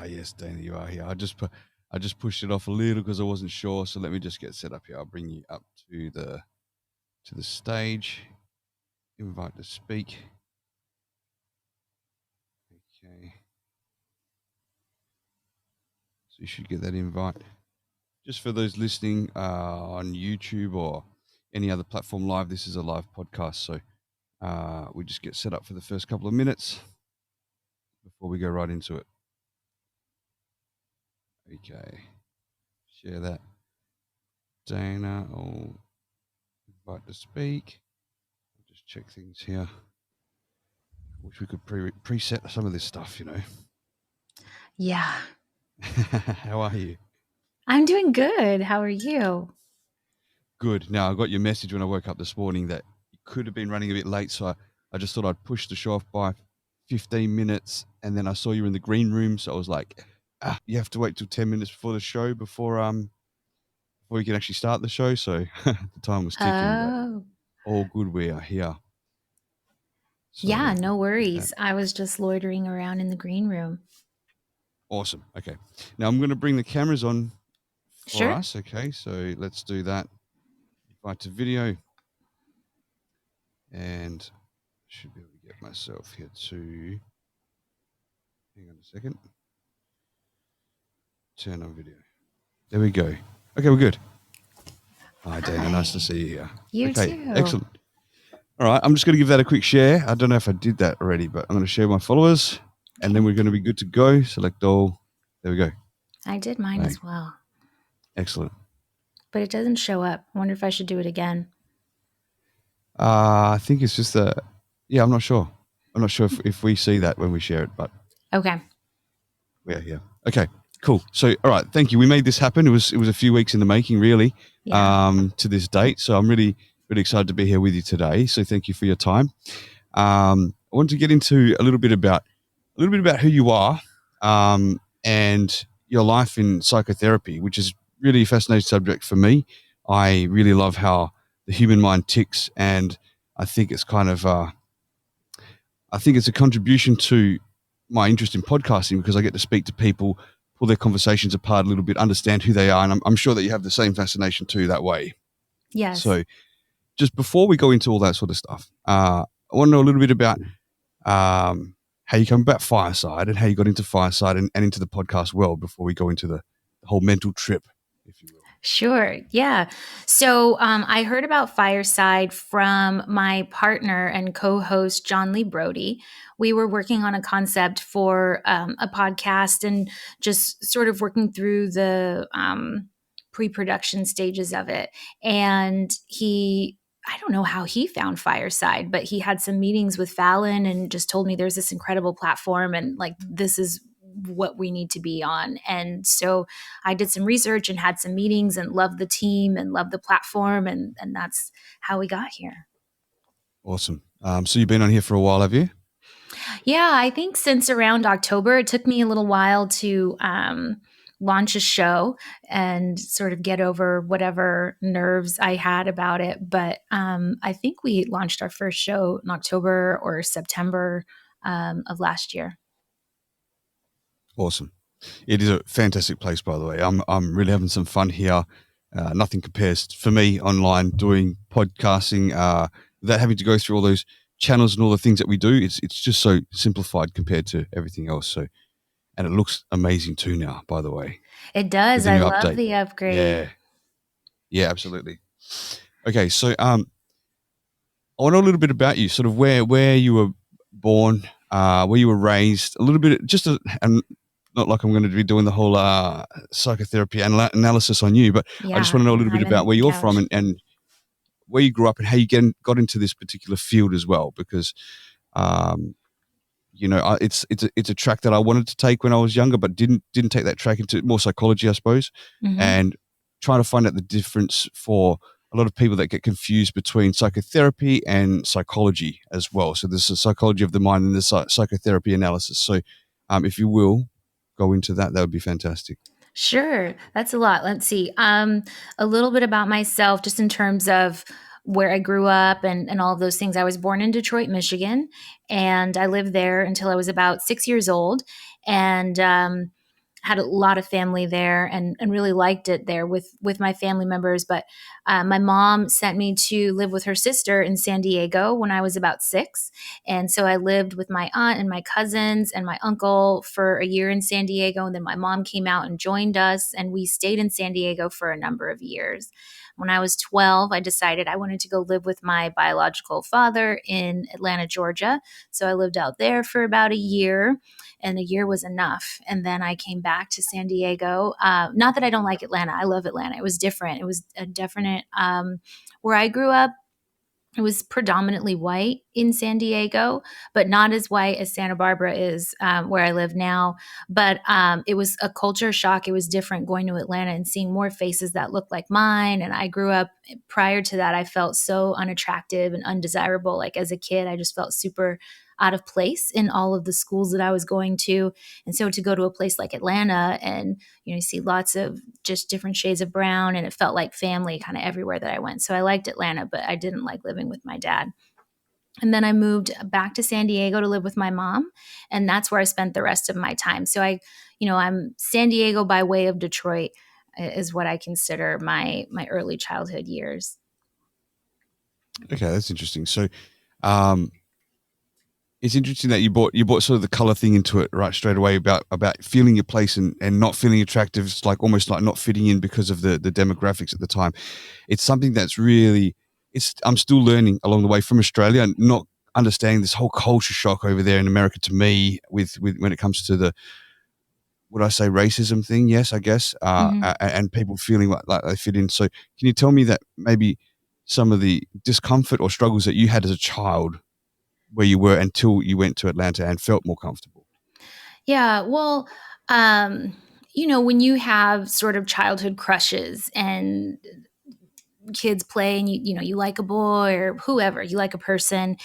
Yes, Dana, you are here. I just pushed it off a little because I wasn't sure. So let me just get set up here. I'll bring you up to the stage. Invite to speak. Okay. So you should get that invite. Just for those listening on YouTube or any other platform live, this is a live podcast. So we just get set up for the first couple of minutes before we go right into it. Okay. Share that. Dana, I'll invite to speak. I'll just check things here. Wish we could preset some of this stuff, you know. Yeah. How are you? I'm doing good. How are you? Good. Now, I got your message when I woke up this morning that you could have been running a bit late, so I just thought I'd push the show off by 15 minutes, and then I saw you in the green room, so I was like, you have to wait till 10 minutes before the show before you can actually start the show, so the time was ticking, but all good, we are here. So, yeah, no worries. I was just loitering around in the green room. Awesome. Okay. Now I'm going to bring the cameras on for Sure. us. Okay. So let's do that. Invite to video. And I should be able to get myself here to, hang on a second. Turn on video. There we go. Okay, we're good. Hi, Dana. Nice to see you here. You too. Excellent. All right. I'm just going to give that a quick share. I don't know if I did that already, but I'm going to share my followers. And then we're going to be good to go. Select all. There we go. I did mine as well. Excellent. But it doesn't show up. I wonder if I should do it again. I think it's just I'm not sure. I'm not sure if we see that when we share it, but. Okay. Yeah. Okay, cool. So, all right. Thank you. We made this happen. It was a few weeks in the making, really, to this date. So I'm really, really excited to be here with you today. So thank you for your time. I want to get into a little bit about who you are, and your life in psychotherapy, which is really a fascinating subject for me. I really love how the human mind ticks, and I think it's kind of, it's a contribution to my interest in podcasting because I get to speak to people, pull their conversations apart a little bit, understand who they are, and I'm sure that you have the same fascination too that way. Yes. So, just before we go into all that sort of stuff, I want to know a little bit about how you come about Fireside and how you got into Fireside and into the podcast world before we go into the whole mental trip, if you will. Sure. Yeah. So I heard about Fireside from my partner and co-host, John Lee Brody. We were working on a concept for a podcast and just sort of working through the pre-production stages of it. And I don't know how he found Fireside, but he had some meetings with Fallon and just told me there's this incredible platform and like this is what we need to be on. And so I did some research and had some meetings and loved the team and loved the platform. And that's how we got here. Awesome. So you've been on here for a while, have you? Yeah, I think since around October. It took me a little while to launch a show and sort of get over whatever nerves I had about it. But I think we launched our first show in October or September of last year. Awesome. It is a fantastic place, by the way. I'm really having some fun here. Nothing compares for me online doing podcasting without having to go through all those channels and all the things that we do. It's just so simplified compared to everything else. So, and it looks amazing too now, by the way. It does. I love the upgrade. Yeah, absolutely. Okay, so I want to know a little bit about you, sort of where you were born, where you were raised, a little bit, and not like I'm going to be doing the whole psychotherapy analysis on you, but I just want to know a little bit about where you're from and where you grew up and how you got into this particular field as well, because it's a track that I wanted to take when I was younger, but didn't take that track into more psychology, I suppose, and trying to find out the difference for a lot of people that get confused between psychotherapy and psychology as well. So there's the psychology of the mind and the psychotherapy analysis. So if you will go into that would be fantastic. Sure. That's a lot. Let's see. A little bit about myself, just in terms of where I grew up and all of those things. I was born in Detroit, Michigan, and I lived there until I was about 6 years old. And had a lot of family there and really liked it there with my family members. But my mom sent me to live with her sister in San Diego when I was about 6. And so I lived with my aunt and my cousins and my uncle for a year in San Diego. And then my mom came out and joined us, and we stayed in San Diego for a number of years. When I was 12, I decided I wanted to go live with my biological father in Atlanta, Georgia. So I lived out there for about a year, and a year was enough. And then I came back to San Diego. Not that I don't like Atlanta. I love Atlanta. It was different. It was a definite, where I grew up, it was predominantly white in San Diego, but not as white as Santa Barbara is, where I live now. But it was a culture shock. It was different going to Atlanta and seeing more faces that looked like mine. And I grew up, prior to that, I felt so unattractive and undesirable. Like as a kid, I just felt super out of place in all of the schools that I was going to. And so to go to a place like Atlanta and, you see lots of just different shades of brown, and it felt like family kind of everywhere that I went. So I liked Atlanta, but I didn't like living with my dad. And then I moved back to San Diego to live with my mom, and that's where I spent the rest of my time. So I'm San Diego by way of Detroit is what I consider my early childhood years. Okay, that's interesting. So, it's interesting that you brought sort of the color thing into it right straight away about feeling your place and not feeling attractive. It's like almost like not fitting in because of the demographics at the time. It's something that's really, I'm still learning along the way from Australia and not understanding this whole culture shock over there in America to me with when it comes to the, would I say racism thing? Yes, I guess. And people feeling like they fit in. So can you tell me that maybe some of the discomfort or struggles that you had as a child where you were until you went to Atlanta and felt more comfortable? Yeah, well, when you have sort of childhood crushes and kids play and you like a boy or whoever, you like a person.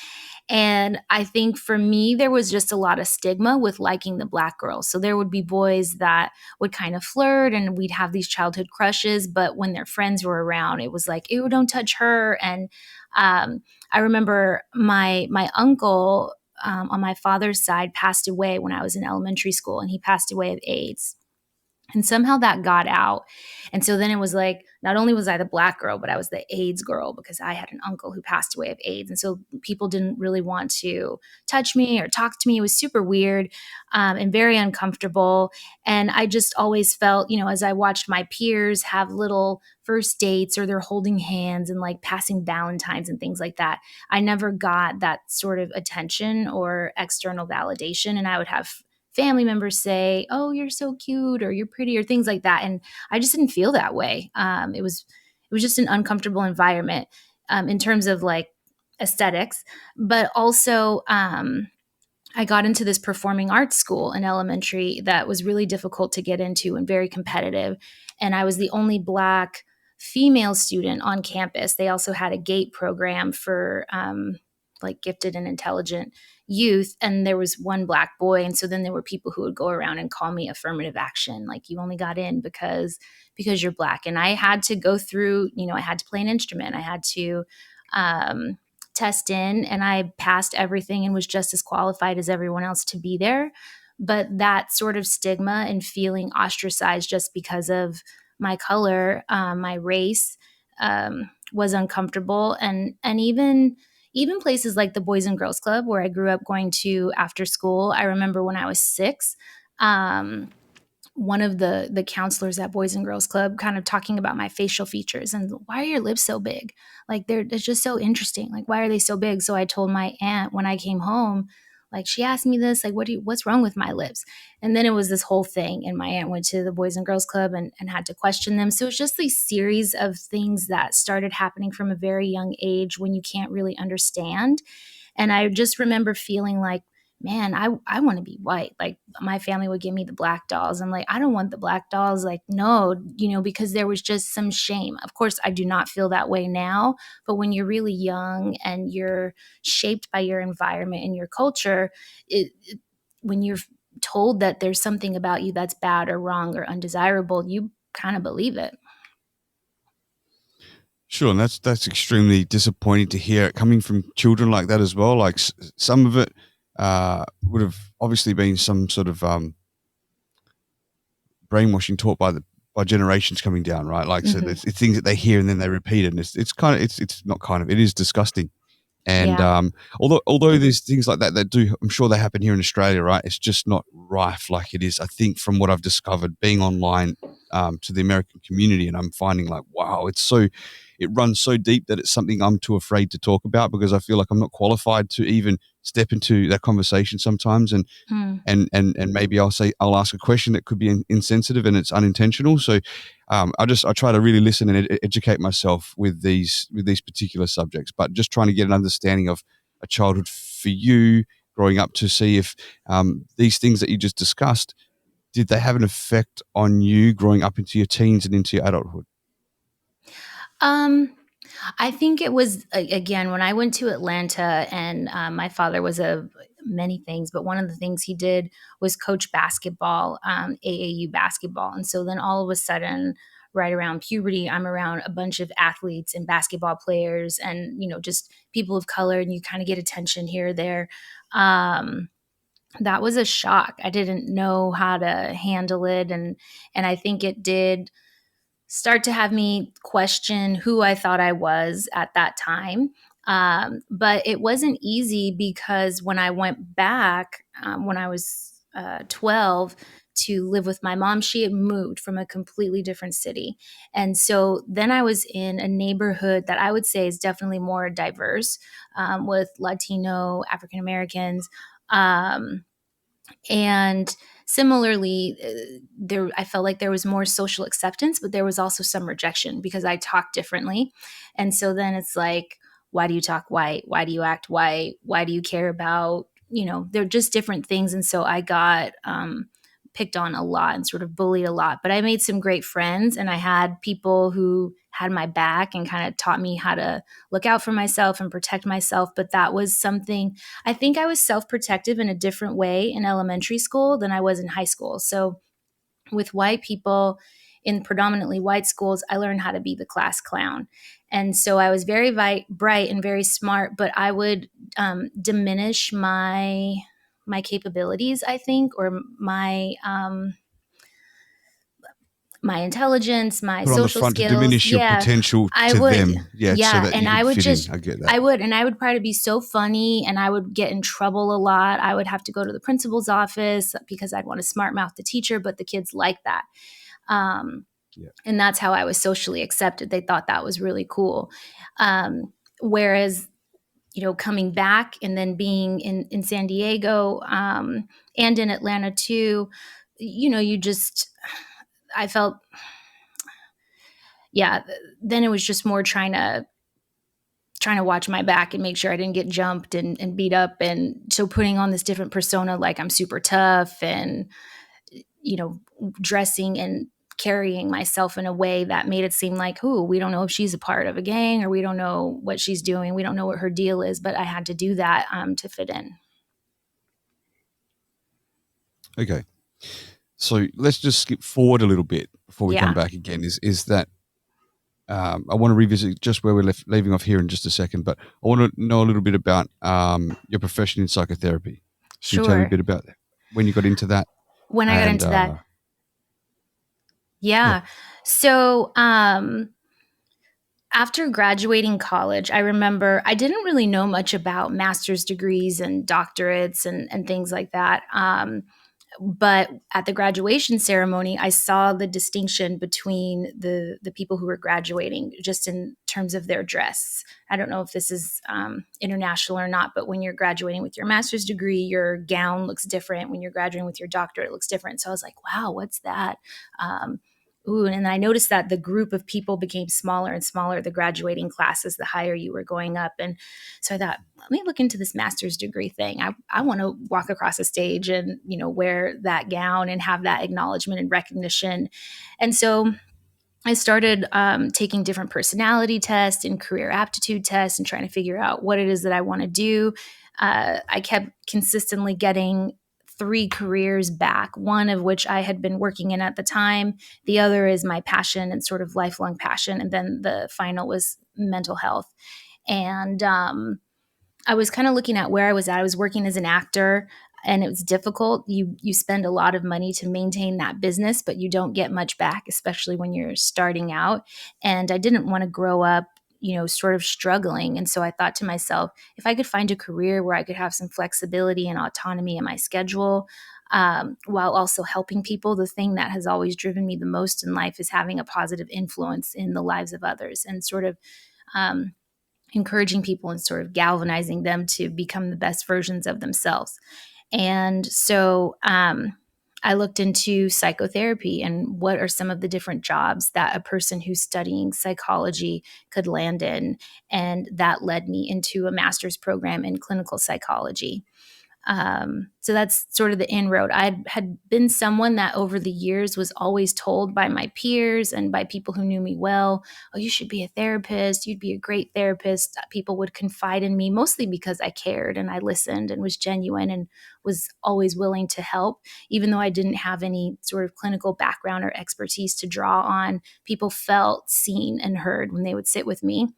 And I think for me, there was just a lot of stigma with liking the Black girls. So there would be boys that would kind of flirt and we'd have these childhood crushes. But when their friends were around, it was like, ew, don't touch her. And I remember my uncle on my father's side passed away when I was in elementary school, and he passed away of AIDS. And somehow that got out. And so then it was like, not only was I the Black girl, but I was the AIDS girl because I had an uncle who passed away of AIDS. And so people didn't really want to touch me or talk to me. It was super weird and very uncomfortable. And I just always felt, as I watched my peers have little first dates or they're holding hands and like passing Valentines and things like that, I never got that sort of attention or external validation. And I would have family members say, "Oh, you're so cute," or "You're pretty," or things like that. And I just didn't feel that way. It was just an uncomfortable environment in terms of like aesthetics, but also I got into this performing arts school in elementary that was really difficult to get into and very competitive. And I was the only Black female student on campus. They also had a GATE program for like gifted and intelligent youth, and there was one Black boy. And so then there were people who would go around and call me affirmative action, like, you only got in because you're Black. And I had to go through, I had to play an instrument, I had to test in, and I passed everything and was just as qualified as everyone else to be there. But that sort of stigma and feeling ostracized just because of my color, my race, was uncomfortable. And even places like the Boys and Girls Club where I grew up going to after school. I remember when I was 6, one of the counselors at Boys and Girls Club kind of talking about my facial features and, why are your lips so big? Like, it's just so interesting. Like, why are they so big? So I told my aunt when I came home, like, she asked me this, like, what's wrong with my lips? And then it was this whole thing. And my aunt went to the Boys and Girls Club and had to question them. So it's just these series of things that started happening from a very young age when you can't really understand. And I just remember feeling like, man, I want to be white. Like, my family would give me the Black dolls. I'm like, I don't want the Black dolls. Like, no, because there was just some shame. Of course, I do not feel that way now. But when you're really young and you're shaped by your environment and your culture, when you're told that there's something about you that's bad or wrong or undesirable, you kind of believe it. Sure, and that's extremely disappointing to hear it coming from children like that as well. Like some of it would have obviously been some sort of brainwashing taught by generations coming down, right? Like, so it's things that they hear and then they repeat it. And it's not kind of, it is disgusting. And although there's things like that do, I'm sure they happen here in Australia, right? It's just not rife like it is, I think, from what I've discovered being online to the American community. And I'm finding like, wow, it runs so deep that it's something I'm too afraid to talk about because I feel like I'm not qualified to even step into that conversation sometimes. And maybe I'll ask a question that could be insensitive and it's unintentional. So I try to really listen and educate myself with these particular subjects, but just trying to get an understanding of a childhood for you growing up to see if these things that you just discussed, did they have an effect on you growing up into your teens and into your adulthood? I think it was, again, when I went to Atlanta and my father was many things, but one of the things he did was coach basketball, AAU basketball. And so then all of a sudden, right around puberty, I'm around a bunch of athletes and basketball players and, just people of color, and you kind of get attention here or there. That was a shock. I didn't know how to handle it. And I think it did start to have me question who I thought I was at that time. But it wasn't easy because when I went back, when I was 12, to live with my mom, she had moved from a completely different city. And so then I was in a neighborhood that I would say is definitely more diverse, with Latino, African Americans. And similarly, I felt like there was more social acceptance, but there was also some rejection because I talked differently. And so then it's like, why do you talk white? Why do you act white? Why do you care about, they're just different things. And so I got picked on a lot and sort of bullied a lot. But I made some great friends, and I had people who had my back and kind of taught me how to look out for myself and protect myself. But that was something, I think I was self-protective in a different way in elementary school than I was in high school. So with white people in predominantly white schools, I learned how to be the class clown. And so I was very bright and very smart, but I would diminish my capabilities, I think, or my intelligence, my Put on the social front skills. to diminish your potential I to would. them. Yeah, so that and you I would fit just, in. I get that. I would try to be so funny, and I would get in trouble a lot. I would have to go to the principal's office because I'd want to smart mouth the teacher, but the kids liked that. And that's how I was socially accepted. They thought that was really cool. Whereas, coming back and then being in San Diego and in Atlanta too, I felt, then it was just more trying to watch my back and make sure I didn't get jumped and beat up. And so putting on this different persona, like I'm super tough and, dressing and carrying myself in a way that made it seem like, we don't know if she's a part of a gang, or we don't know what she's doing. We don't know what her deal is, but I had to do that to fit in. Okay. So let's just skip forward a little bit before we come back again. Is that I want to revisit just where we're leaving off here in just a second, but I want to know a little bit about your profession in psychotherapy. Can you tell me a bit about that? When you got into that? When I got into that? Yeah. So after graduating college, I remember I didn't really know much about master's degrees and doctorates and things like that. But at the graduation ceremony, I saw the distinction between the people who were graduating just in terms of their dress. I don't know if this is international or not, but when you're graduating with your master's degree, your gown looks different. When you're graduating with your doctorate, it looks different. So I was like, wow, what's that? And I noticed that the group of people became smaller and smaller, the graduating classes, the higher you were going up. And so I thought, let me look into this master's degree thing. I want to walk across a stage and, wear that gown and have that acknowledgement and recognition. And so I started taking different personality tests and career aptitude tests and trying to figure out what it is that I want to do. I kept consistently getting 3 careers back, one of which I had been working in at the time. The other is my passion and sort of lifelong passion. And then the final was mental health. And I was kind of looking at where I was at. I was working as an actor. and it was difficult. You spend a lot of money to maintain that business, but you don't get much back, especially when you're starting out. And I didn't want to grow up, sort of struggling. And so I thought to myself, if I could find a career where I could have some flexibility and autonomy in my schedule, while also helping people, the thing that has always driven me the most in life is having a positive influence in the lives of others, and sort of um, encouraging people and sort of galvanizing them to become the best versions of themselves. And so I looked into psychotherapy and what are some of the different jobs that a person who's studying psychology could land in. And that led me into a master's program in clinical psychology. So that's sort of the inroad. I had been someone that over the years was always told by my peers and by people who knew me well, oh, you should be a therapist. You'd be a great therapist. People would confide in me, mostly because I cared and I listened and was genuine and was always willing to help. Even though I didn't have any sort of clinical background or expertise to draw on, people felt seen and heard when they would sit with me.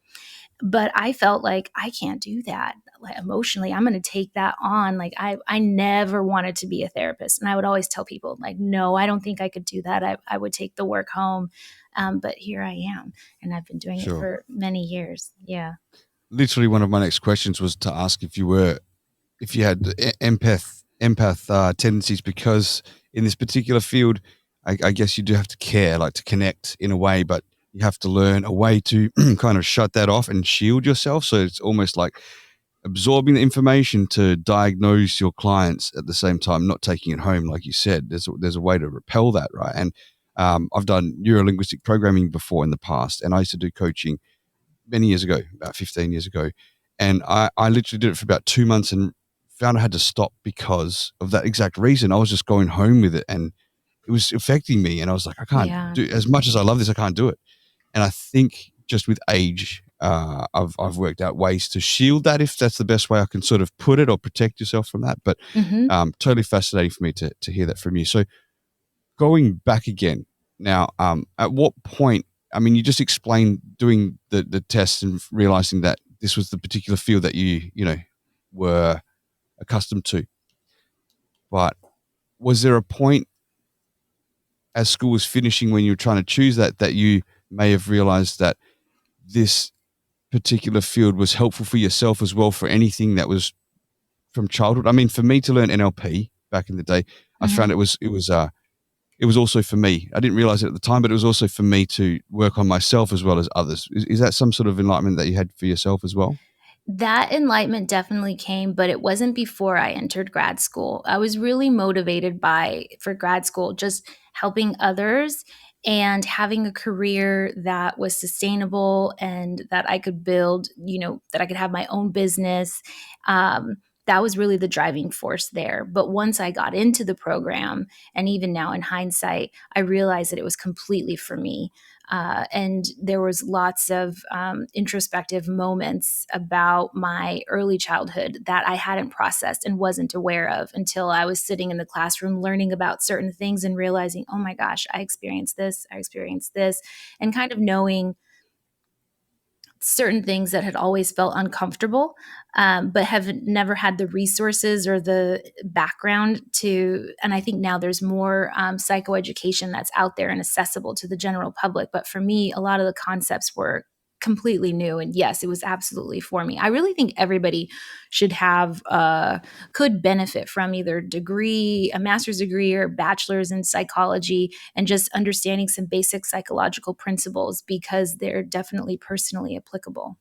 But I felt like I can't do that. Like emotionally, I'm going to take that on. Like I never wanted to be a therapist. And I would always tell people like, no, I don't think I could do that. I would take the work home. But here I am. And I've been doing it for many years. Yeah. Literally one of my next questions was to ask if you had empath tendencies, because in this particular field, I guess you do have to care, like to connect in a way, but you have to learn a way to kind of shut that off and shield yourself. So it's almost like absorbing the information to diagnose your clients at the same time, not taking it home. Like you said, there's a way to repel that, right? And I've done neuro-linguistic programming before in the past, and I used to do coaching many years ago, about 15 years ago. And I literally did it for about 2 months and found I had to stop because of that exact reason. I was just going home with it and it was affecting me. And I was like, I can't do, as much as I love this, I can't do it. And I think just with age, I've worked out ways to shield that, if that's the best way I can sort of put it, or protect yourself from that. But totally fascinating for me to hear that from you. So going back again now, at what point, I mean, you just explained doing the test and realizing that this was the particular field that you were accustomed to. But was there a point as school was finishing when you were trying to choose that you may have realized that this particular field was helpful for yourself as well, for anything that was from childhood? I mean, for me to learn NLP back in the day, I found it was also for me. I didn't realize it at the time, but it was also for me to work on myself as well as others. Is that some sort of enlightenment that you had for yourself as well? That enlightenment definitely came, but it wasn't before I entered grad school. I was really motivated for grad school, just helping others and having a career that was sustainable and that I could build, that I could have my own business. That was really the driving force there. But once I got into the program, and even now in hindsight, I realized that it was completely for me. And there was lots of introspective moments about my early childhood that I hadn't processed and wasn't aware of until I was sitting in the classroom learning about certain things and realizing, oh my gosh, I experienced this, and kind of knowing certain things that had always felt uncomfortable, but have never had the resources or the background to. And I think now there's more psychoeducation that's out there and accessible to the general public. But for me, a lot of the concepts were completely new. And yes, it was absolutely for me. I really think everybody should could benefit from either a master's degree or bachelor's in psychology, and just understanding some basic psychological principles, because they're definitely personally applicable.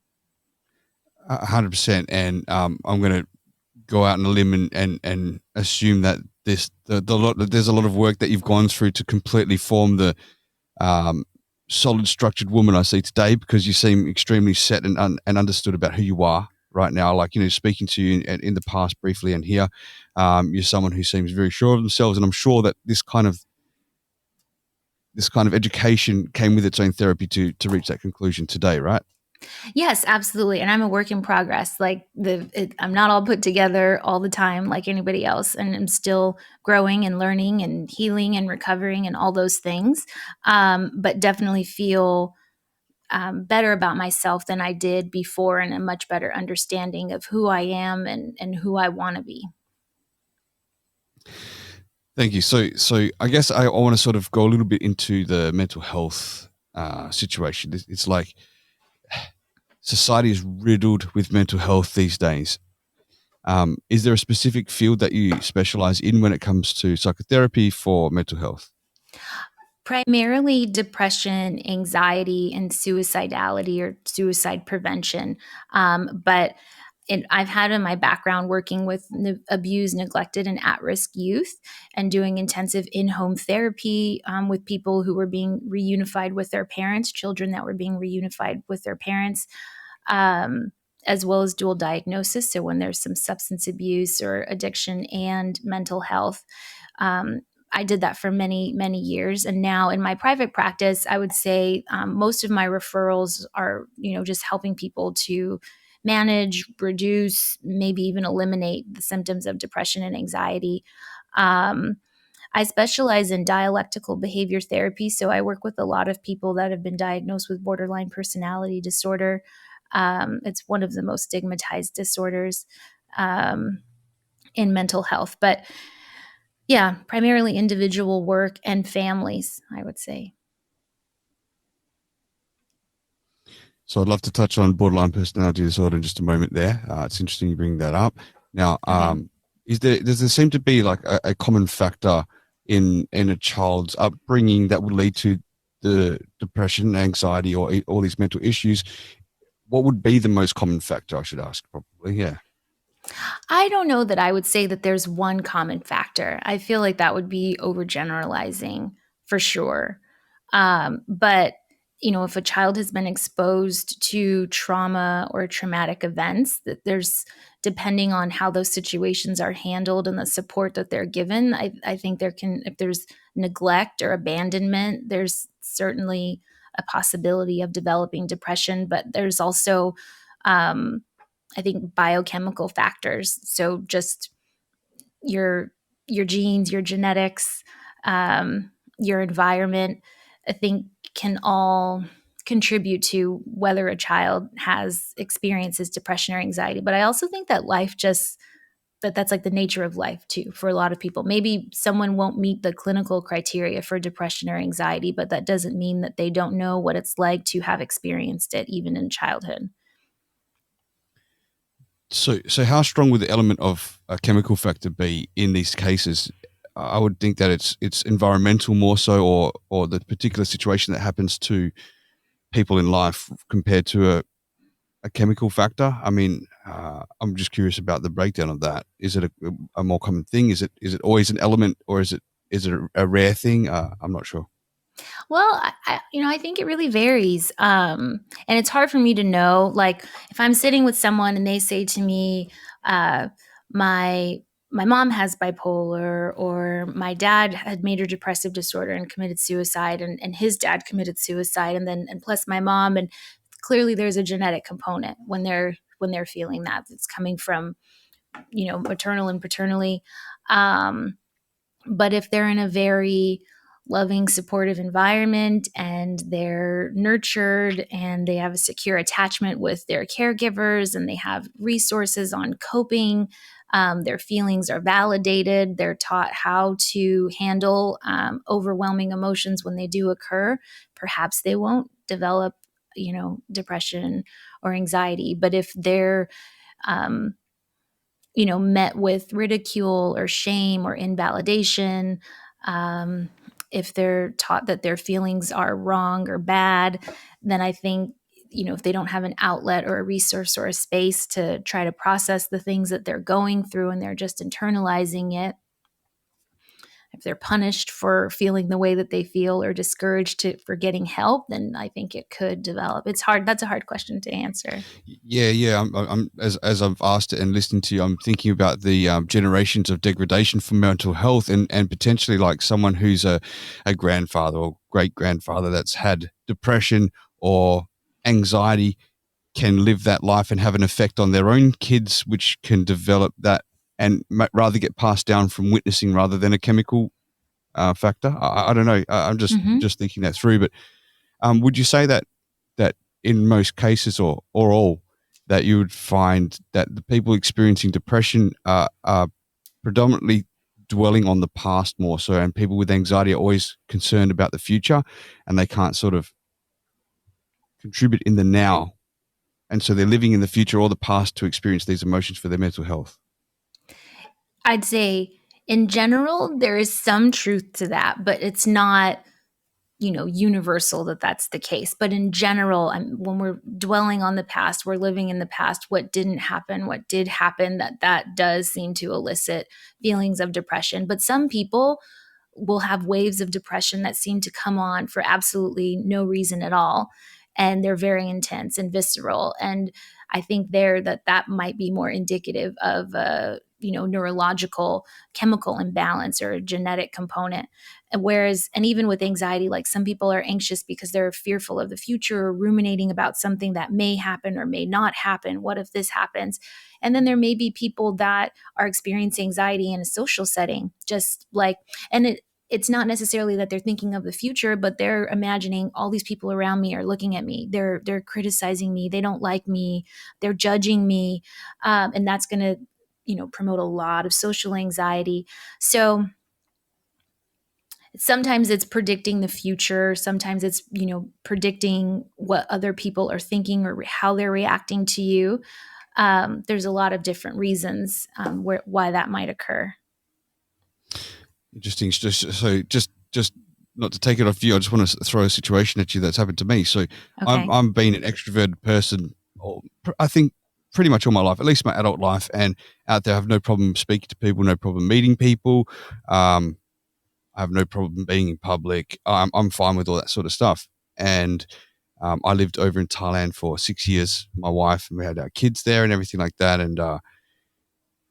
100%. And I'm going to go out on a limb and assume that there's a lot of work that you've gone through to completely form the solid, structured woman I see today, because you seem extremely set and understood about who you are right now. Like, speaking to you in the past briefly and here, you're someone who seems very sure of themselves. And I'm sure that this kind of education came with its own therapy to reach that conclusion today, right? Yes, absolutely. And I'm a work in progress. Like I'm not all put together all the time like anybody else. And I'm still growing and learning and healing and recovering and all those things. But definitely feel better about myself than I did before, and a much better understanding of who I am and who I want to be. Thank you. So I guess I want to sort of go a little bit into the mental health situation. It's like society is riddled with mental health these days. Is there a specific field that you specialize in when it comes to psychotherapy for mental health? Primarily depression, anxiety, and suicidality or suicide prevention. But I've had in my background working with abused, neglected, and at risk youth and doing intensive in home therapy with people who were being reunified with their parents, children that were being reunified with their parents. As well as dual diagnosis. So, when there's some substance abuse or addiction and mental health, um, I did that for many, many years. And now in my private practice, I would say most of my referrals are, just helping people to manage, reduce, maybe even eliminate the symptoms of depression and anxiety. Um, I specialize in dialectical behavior therapy. So I work with a lot of people that have been diagnosed with borderline personality disorder. It's one of the most stigmatized disorders in mental health. But yeah, primarily individual work and families, I would say. So I'd love to touch on borderline personality disorder in just a moment there. It's interesting you bring that up. Now, Okay. does there seem to be like a common factor in a child's upbringing that would lead to the depression, anxiety, or all these mental issues? What would be the most common factor, I should ask, probably? Yeah. I don't know that I would say that there's one common factor. I feel like that would be overgeneralizing for sure. But if a child has been exposed to trauma or traumatic events, that there's depending on how those situations are handled and the support that they're given, I think if there's neglect or abandonment, there's certainly a possibility of developing depression. But there's also I think biochemical factors. So just your genes, your genetics, your environment, I think can all contribute to whether a child experiences depression or anxiety. But I also think that that's like the nature of life too for a lot of people. Maybe someone won't meet the clinical criteria for depression or anxiety, but that doesn't mean that they don't know what it's like to have experienced it even in childhood. So how strong would the element of a chemical factor be in these cases? I would think that it's environmental more so, or the particular situation that happens to people in life compared to a chemical factor. I mean, I'm just curious about the breakdown of that. Is it a more common thing? Is it always an element, or is it a rare thing? I'm not sure. Well, I think it really varies, and it's hard for me to know. Like, if I'm sitting with someone and they say to me, "My my mom has bipolar," or "My dad had major depressive disorder and committed suicide," and his dad committed suicide, and plus my mom, and clearly there's a genetic component when they're feeling that it's coming from maternal and paternally. Um, but if they're in a very loving, supportive environment and they're nurtured and they have a secure attachment with their caregivers and they have resources on coping, their feelings are validated, they're taught how to handle overwhelming emotions when they do occur, perhaps they won't develop, depression or anxiety. But if they're um, met with ridicule or shame or invalidation, um, if they're taught that their feelings are wrong or bad, then I think, if they don't have an outlet or a resource or a space to try to process the things that they're going through and they're just internalizing it, if they're punished for feeling the way that they feel or discouraged for getting help, then I think it could develop. It's hard. That's a hard question to answer. Yeah. I'm as I've asked it and listened to you, I'm thinking about the generations of degradation for mental health, and potentially like someone who's a grandfather or great grandfather that's had depression or anxiety can live that life and have an effect on their own kids, which can develop that and rather get passed down from witnessing rather than a chemical factor. I don't know. I'm Mm-hmm. just thinking that through. But would you say that in most cases or all that you would find that the people experiencing depression are predominantly dwelling on the past more so, and people with anxiety are always concerned about the future, and they can't sort of contribute in the now, and so they're living in the future or the past to experience these emotions for their mental health. I'd say in general, there is some truth to that, but it's not, universal that that's the case. But in general, when we're dwelling on the past, we're living in the past, what didn't happen, what did happen, that does seem to elicit feelings of depression. But some people will have waves of depression that seem to come on for absolutely no reason at all. And they're very intense and visceral. And I think that might be more indicative of neurological chemical imbalance or a genetic component. And even with anxiety, like some people are anxious because they're fearful of the future or ruminating about something that may happen or may not happen. What if this happens? And then there may be people that are experiencing anxiety in a social setting, it's not necessarily that they're thinking of the future, but they're imagining all these people around me are looking at me. They're criticizing me. They don't like me. They're judging me. And that's going to, promote a lot of social anxiety. So sometimes it's predicting the future. Sometimes it's, predicting what other people are thinking or how they're reacting to you. There's a lot of different reasons why that might occur. Interesting. Just not to take it off you, I just want to throw a situation at you that's happened to me. So Okay. I'm being an extroverted person, I think pretty much all my life, at least my adult life, and out there I have no problem speaking to people, no problem meeting people. I have no problem being in public. I'm fine with all that sort of stuff. And I lived over in Thailand for 6 years, my wife, and we had our kids there and everything like that.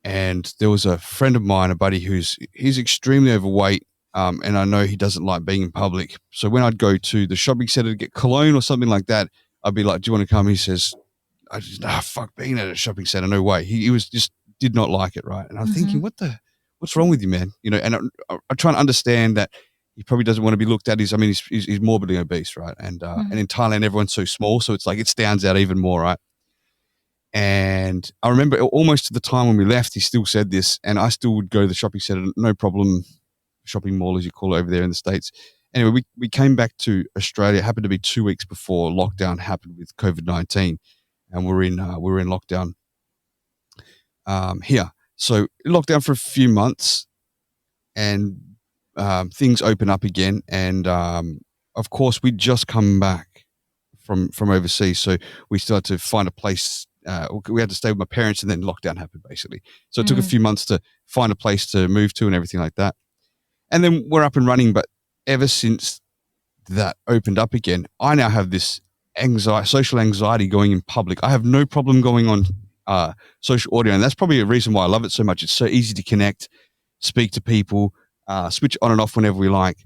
And there was a friend of mine, a buddy he's extremely overweight. And I know he doesn't like being in public. So when I'd go to the shopping center to get cologne or something like that, I'd be like, do you want to come? He says, fuck being at a shopping center. No way. He was just did not like it. Right. And I'm thinking, what's wrong with you, man? And I try to understand that he probably doesn't want to be looked at. He's morbidly obese. Right. And in Thailand, everyone's so small. So it's like, it stands out even more. Right. And I remember almost to the time when we left, he still said this, and I still would go to the shopping center, no problem, shopping mall, as you call it over there in the States. Anyway, we came back to Australia. It happened to be 2 weeks before lockdown happened with COVID-19, and we were in lockdown here. So lockdown for a few months, and things open up again. And of course, we'd just come back from overseas, so we started to find a place. We had to stay with my parents, and then lockdown happened basically. So it took a few months to find a place to move to and everything like that. And then we're up and running. But ever since that opened up again, I now have this social anxiety going in public. I have no problem going on social audio. And that's probably a reason why I love it so much. It's so easy to connect, speak to people, switch on and off whenever we like.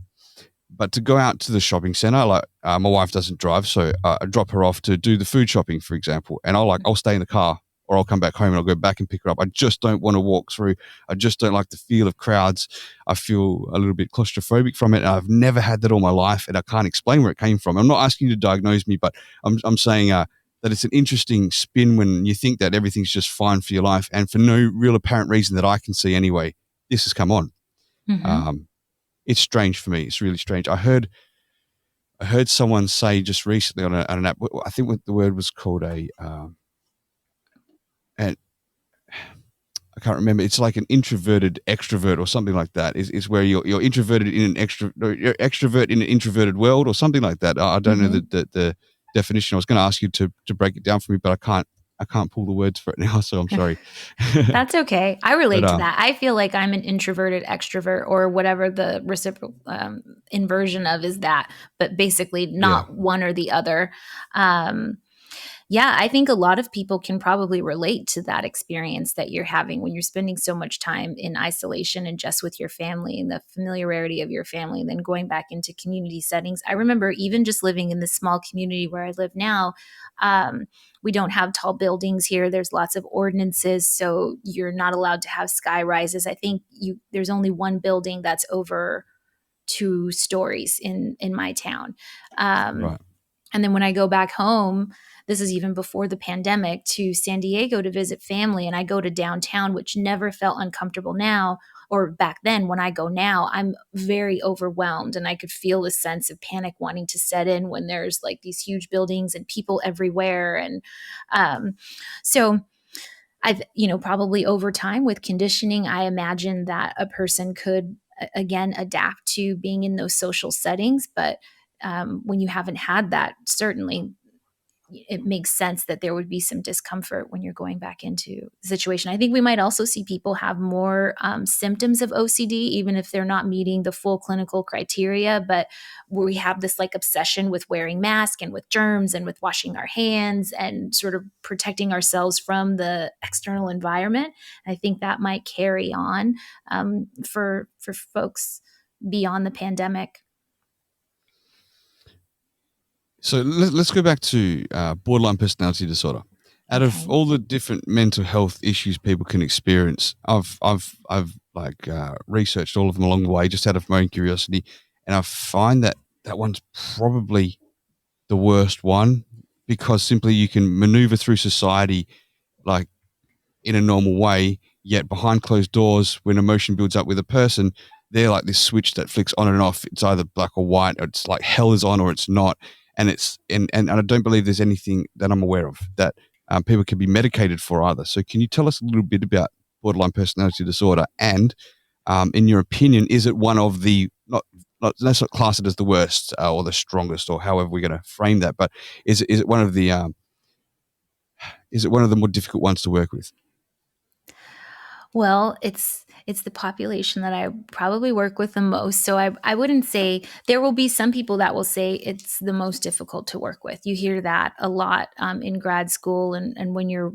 But to go out to the shopping center, like my wife doesn't drive, so I drop her off to do the food shopping, for example. And I'll stay in the car, or I'll come back home and I'll go back and pick her up. I just don't want to walk through. I just don't like the feel of crowds. I feel a little bit claustrophobic from it. And I've never had that all my life, and I can't explain where it came from. I'm not asking you to diagnose me, but I'm saying that it's an interesting spin when you think that everything's just fine for your life, and for no real apparent reason that I can see anyway, this has come on. It's strange for me. It's really strange. I heard someone say just recently on an app, I think what the word was called and I can't remember. It's like an introverted extrovert or something like that. Is where you're introverted in an extrovert in an introverted world or something like that. I don't know the definition. I was going to ask you to break it down for me, but I can't pull the words for it now, so I'm sorry. That's okay. I relate to that. I feel like I'm an introverted extrovert, or whatever the reciprocal inversion of is that, but basically not one or the other. I think a lot of people can probably relate to that experience that you're having when you're spending so much time in isolation and just with your family and the familiarity of your family, and then going back into community settings. I remember even just living in this small community where I live now, we don't have tall buildings here. There's lots of ordinances, so you're not allowed to have sky rises. I think there's only one building that's over 2 stories in my town. Right. And then when I go back home, this is even before the pandemic, to San Diego to visit family, and I go to downtown, which never felt uncomfortable now, or back then. When I go now, I'm very overwhelmed, and I could feel a sense of panic wanting to set in when there's like these huge buildings and people everywhere. And so I've, probably over time with conditioning, I imagine that a person could again adapt to being in those social settings. But when you haven't had that, certainly it makes sense that there would be some discomfort when you're going back into the situation. I think we might also see people have more symptoms of OCD, even if they're not meeting the full clinical criteria. But we have this like obsession with wearing masks and with germs and with washing our hands and sort of protecting ourselves from the external environment. I think that might carry on for folks beyond the pandemic. So let's go back to borderline personality disorder. Out of all the different mental health issues people can experience, I've researched all of them along the way, just out of my own curiosity, and I find that one's probably the worst one, because simply you can maneuver through society like in a normal way, yet behind closed doors, when emotion builds up with a person, they're like this switch that flicks on and off. It's either black or white, or it's like hell is on or it's not. And it's and I don't believe there's anything that I'm aware of that people can be medicated for either. So can you tell us a little bit about borderline personality disorder? And in your opinion, is it one of the let's not class it as the worst or the strongest, or however we're going to frame that, but is it one of the more difficult ones to work with? Well, it's the population that I probably work with the most. So I wouldn't say, there will be some people that will say it's the most difficult to work with. You hear that a lot in grad school, and when you're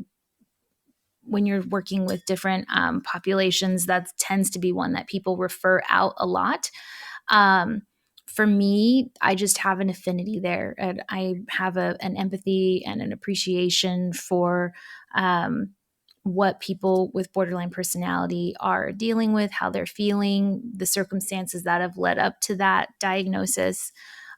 working with different populations, that tends to be one that people refer out a lot. For me, I just have an affinity there, and I have an empathy and an appreciation for what people with borderline personality are dealing with, how they're feeling, the circumstances that have led up to that diagnosis.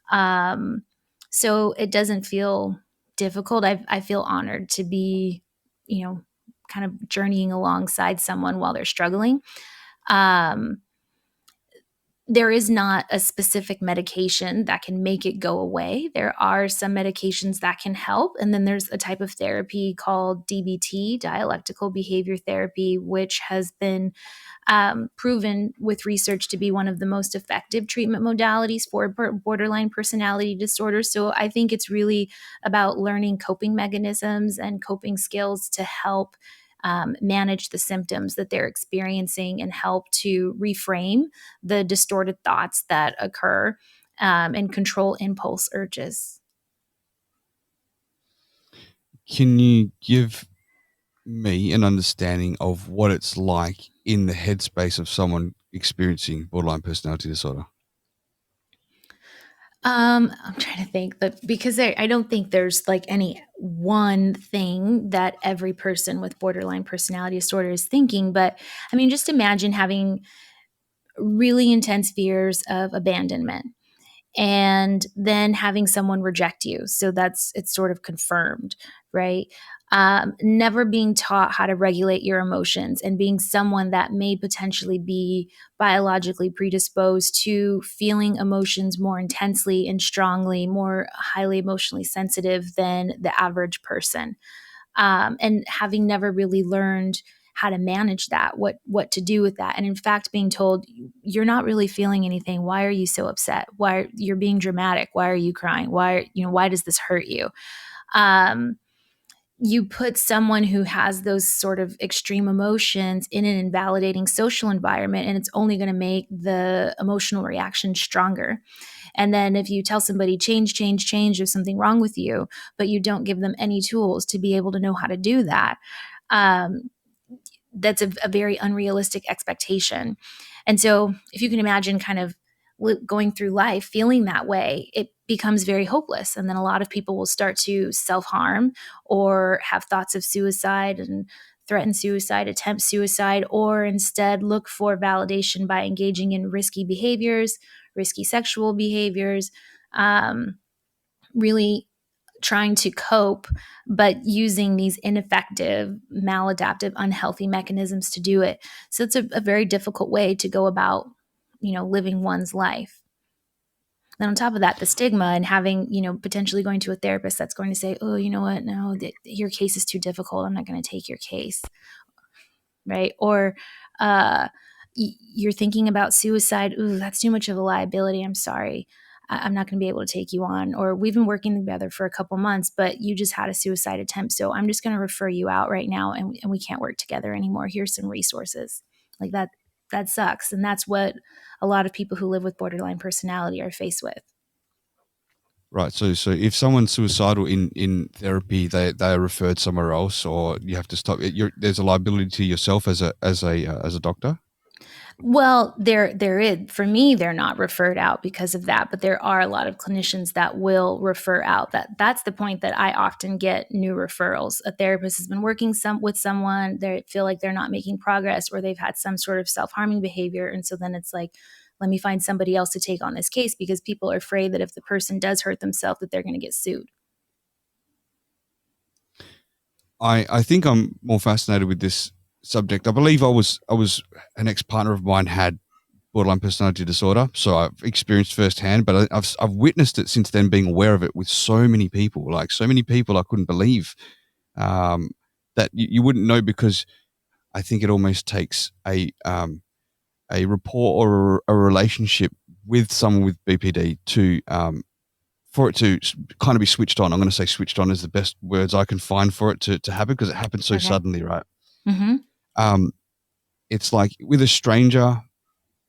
So it doesn't feel difficult. I feel honored to be, kind of journeying alongside someone while they're struggling. There is not a specific medication that can make it go away. There are some medications that can help. And then there's a type of therapy called DBT, dialectical behavior therapy, which has been proven with research to be one of the most effective treatment modalities for borderline personality disorder. So I think it's really about learning coping mechanisms and coping skills to help manage the symptoms that they're experiencing and help to reframe the distorted thoughts that occur and control impulse urges. Can you give me an understanding of what it's like in the headspace of someone experiencing borderline personality disorder? I'm trying to think, but because I don't think there's like any one thing that every person with borderline personality disorder is thinking. But I mean, just imagine having really intense fears of abandonment and then having someone reject you. So it's sort of confirmed, right? Never being taught how to regulate your emotions, and being someone that may potentially be biologically predisposed to feeling emotions more intensely and strongly, more highly emotionally sensitive than the average person. And having never really learned how to manage that, what to do with that. And in fact, being told, you're not really feeling anything. Why are you so upset? Why you're being dramatic? Why are you crying? Why does this hurt you? You put someone who has those sort of extreme emotions in an invalidating social environment, and it's only going to make the emotional reaction stronger. And then if you tell somebody, change, there's something wrong with you, but you don't give them any tools to be able to know how to do that, that's a very unrealistic expectation. And so if you can imagine kind of going through life feeling that way, it becomes very hopeless. And then a lot of people will start to self-harm or have thoughts of suicide and threaten suicide, attempt suicide, or instead look for validation by engaging in risky behaviors, risky sexual behaviors, really trying to cope, but using these ineffective, maladaptive, unhealthy mechanisms to do it. So it's a very difficult way to go about, living one's life. Then on top of that, the stigma and having, potentially going to a therapist that's going to say, oh, you know what? No, your case is too difficult. I'm not going to take your case. Right. Or you're thinking about suicide. Ooh, that's too much of a liability. I'm sorry. I'm not going to be able to take you on. Or we've been working together for a couple months, but you just had a suicide attempt. So I'm just going to refer you out right now and we can't work together anymore. Here's some resources. Like that sucks. And that's what a lot of people who live with borderline personality are faced with. Right. So if someone's suicidal in therapy, they are referred somewhere else, or you have to stop. There's a liability to yourself as a doctor. Well, there is. For me, they're not referred out because of that, but there are a lot of clinicians that will refer out. That's the point that I often get new referrals. A therapist has been working with someone, they feel like they're not making progress, or they've had some sort of self-harming behavior, and so then it's like, let me find somebody else to take on this case, because people are afraid that if the person does hurt themselves, that they're going to get sued. I think I'm more fascinated with this subject. I believe I was an ex-partner of mine had borderline personality disorder, so I've experienced firsthand, but I've witnessed it since then, being aware of it with so many people. Like, so many people I couldn't believe that you wouldn't know, because I think it almost takes a rapport or a relationship with someone with BPD to for it to kind of be switched on. I'm going to say switched on is the best words I can find for it to happen, because it happens so suddenly, right? Mm-hmm. It's like with a stranger,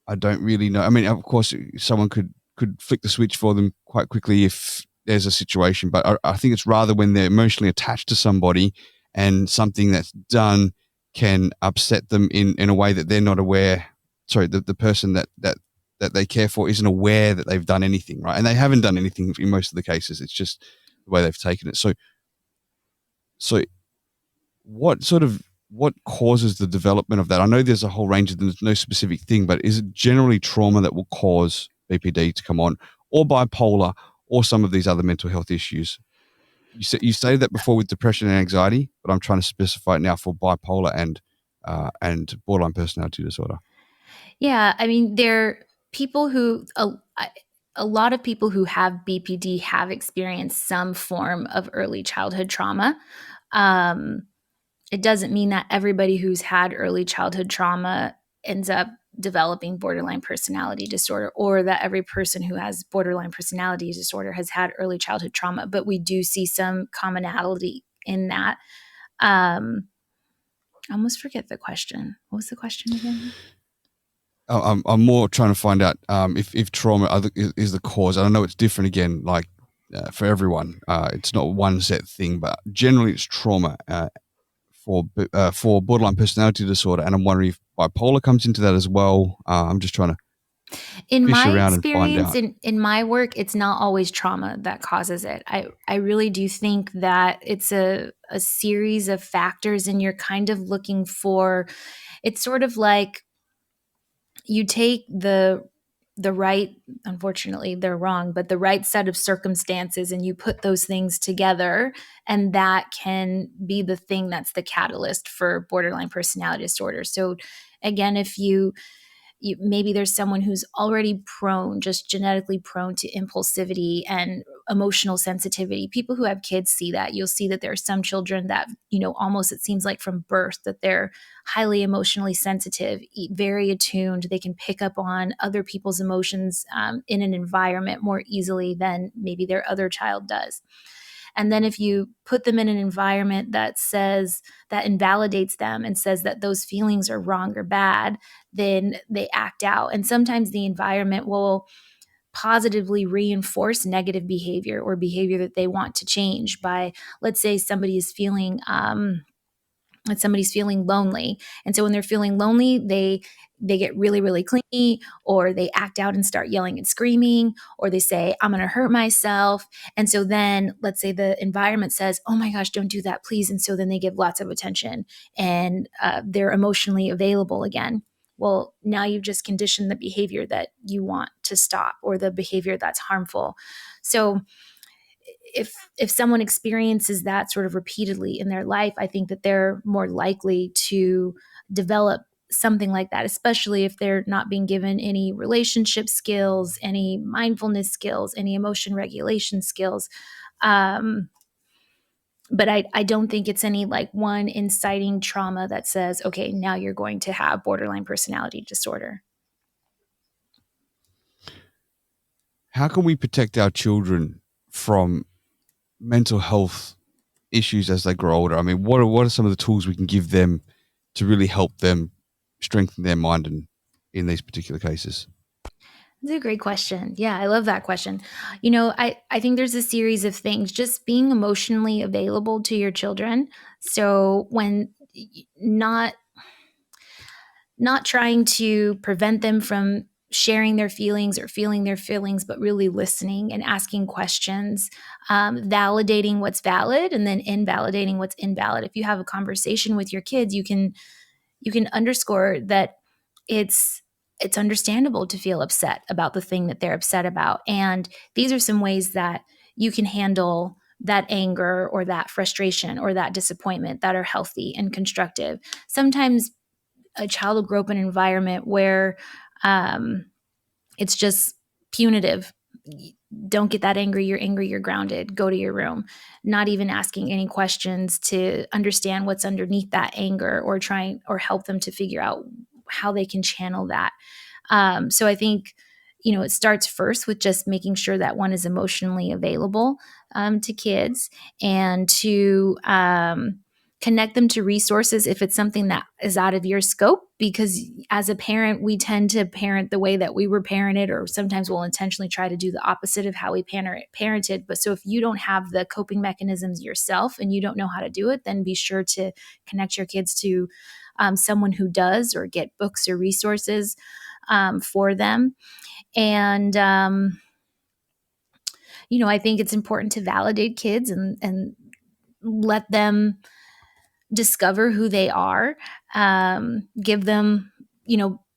I don't really know. I mean, of course, someone could flick the switch for them quite quickly if there's a situation, but I think it's rather when they're emotionally attached to somebody and something that's done can upset them in a way that they're not aware. Sorry, the person that they care for isn't aware that they've done anything, right? And they haven't done anything in most of the cases. It's just the way they've taken it. So what causes the development of that? I know there's a whole range of them. There's no specific thing, but is it generally trauma that will cause BPD to come on, or bipolar, or some of these other mental health issues? You stated that before with depression and anxiety, but I'm trying to specify it now for bipolar and borderline personality disorder. Yeah, I mean, there are people who a lot of people who have BPD have experienced some form of early childhood trauma. It doesn't mean that everybody who's had early childhood trauma ends up developing borderline personality disorder, or that every person who has borderline personality disorder has had early childhood trauma, but we do see some commonality in that. I almost forget the question. What was the question again? I'm more trying to find out if trauma is the cause. And I know it's different again, like for everyone. It's not one set thing, but generally it's trauma for borderline personality disorder. And I'm wondering if bipolar comes into that as well. I'm just trying to in fish my around and find experience, out. in my work, it's not always trauma that causes it. I really do think that it's a series of factors, and you're kind of looking for, it's sort of like you take the right, unfortunately they're wrong, but the right set of circumstances, and you put those things together, and that can be the thing that's the catalyst for borderline personality disorder. So again, if maybe there's someone who's already prone, just genetically prone to impulsivity and emotional sensitivity. People who have kids see that. You'll see that there are some children that, almost it seems like from birth, that they're highly emotionally sensitive, very attuned. They can pick up on other people's emotions in an environment more easily than maybe their other child does. And then if you put them in an environment that invalidates them and says that those feelings are wrong or bad, then they act out. And sometimes the environment will positively reinforce negative behavior or behavior that they want to change by, let's say somebody's feeling lonely. And so when they're feeling lonely, they get really, really clingy, or they act out and start yelling and screaming, or they say, I'm going to hurt myself. And so then let's say the environment says, oh my gosh, don't do that, please. And so then they give lots of attention, and they're emotionally available again. Well, now you've just conditioned the behavior that you want to stop, or the behavior that's harmful. So if someone experiences that sort of repeatedly in their life, I think that they're more likely to develop something like that, especially if they're not being given any relationship skills, any mindfulness skills, any emotion regulation skills. But I don't think it's any like one inciting trauma that says, okay, now you're going to have borderline personality disorder. How can we protect our children from mental health issues as they grow older? I mean, what are some of the tools we can give them to really help them strengthen their mind in these particular cases? That's a great question. Yeah, I love that question. I think there's a series of things, just being emotionally available to your children. So when not trying to prevent them from sharing their feelings or feeling their feelings, but really listening and asking questions, validating what's valid and then invalidating what's invalid. If you have a conversation with your kids, you can underscore that it's understandable to feel upset about the thing that they're upset about. And these are some ways that you can handle that anger or that frustration or that disappointment that are healthy and constructive. Sometimes a child will grow up in an environment where it's just punitive. Don't get that angry. You're angry. You're grounded. Go to your room. Not even asking any questions to understand what's underneath that anger or trying or help them to figure out how they can channel that. So I think, it starts first with just making sure that one is emotionally available to kids and to connect them to resources if it's something that is out of your scope, because as a parent, we tend to parent the way that we were parented, or sometimes we'll intentionally try to do the opposite of how we parented. But so if you don't have the coping mechanisms yourself and you don't know how to do it, then be sure to connect your kids to someone who does, or get books or resources for them. And, I think it's important to validate kids and let them discover who they are, give them,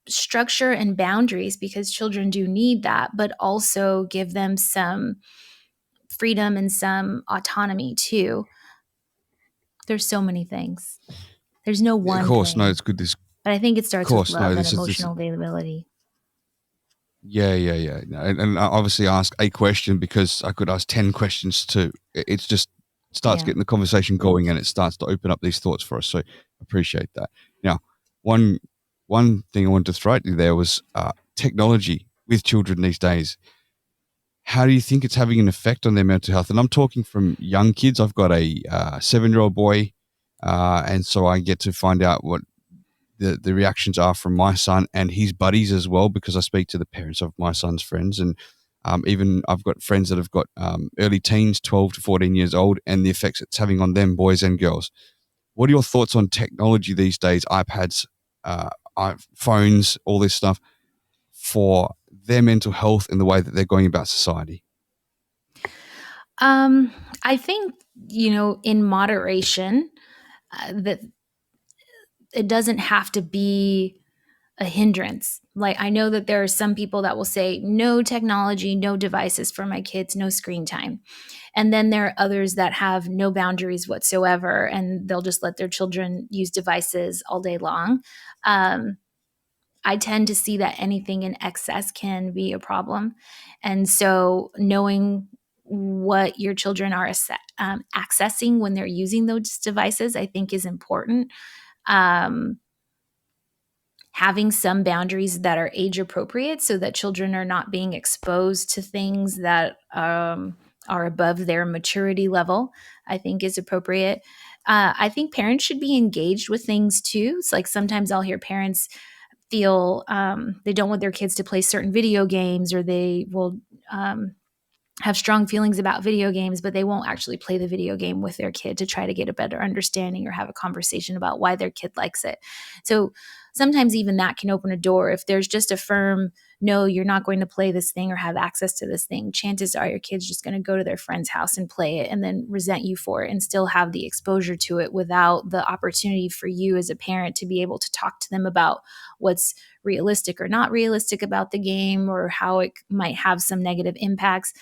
structure and boundaries, because children do need that, but also give them some freedom and some autonomy too. There's so many things. There's no one Of course, thing. no, it's good. But I think it starts with love and emotional availability. Yeah. No, and I obviously ask a question because I could ask 10 questions too. It's just starts getting the conversation going, and it starts to open up these thoughts for us. So I appreciate that. Now, one thing I wanted to throw at you there was technology with children these days. How do you think it's having an effect on their mental health? And I'm talking from young kids. I've got a 7-year-old boy, and so I get to find out what the reactions are from my son and his buddies as well, because I speak to the parents of my son's friends. And even I've got friends that have got early teens, 12 to 14 years old, and the effects it's having on them, boys and girls. What are your thoughts on technology these days, iPads, phones, all this stuff, for their mental health and the way that they're going about society? I think, in moderation, that it doesn't have to be a hindrance. Like, I know that there are some people that will say, no technology, no devices for my kids, no screen time. And then there are others that have no boundaries whatsoever, and they'll just let their children use devices all day long. I tend to see that anything in excess can be a problem. And so knowing what your children are accessing when they're using those devices, I think, is important. Having some boundaries that are age appropriate so that children are not being exposed to things that are above their maturity level, I think, is appropriate. I think parents should be engaged with things too. It's like sometimes I'll hear parents feel they don't want their kids to play certain video games, or they will have strong feelings about video games, but they won't actually play the video game with their kid to try to get a better understanding or have a conversation about why their kid likes it. So sometimes even that can open a door. If there's just a firm, no, you're not going to play this thing or have access to this thing, chances are your kid's just going to go to their friend's house and play it and then resent you for it and still have the exposure to it without the opportunity for you as a parent to be able to talk to them about what's realistic or not realistic about the game, or how it might have some negative impacts.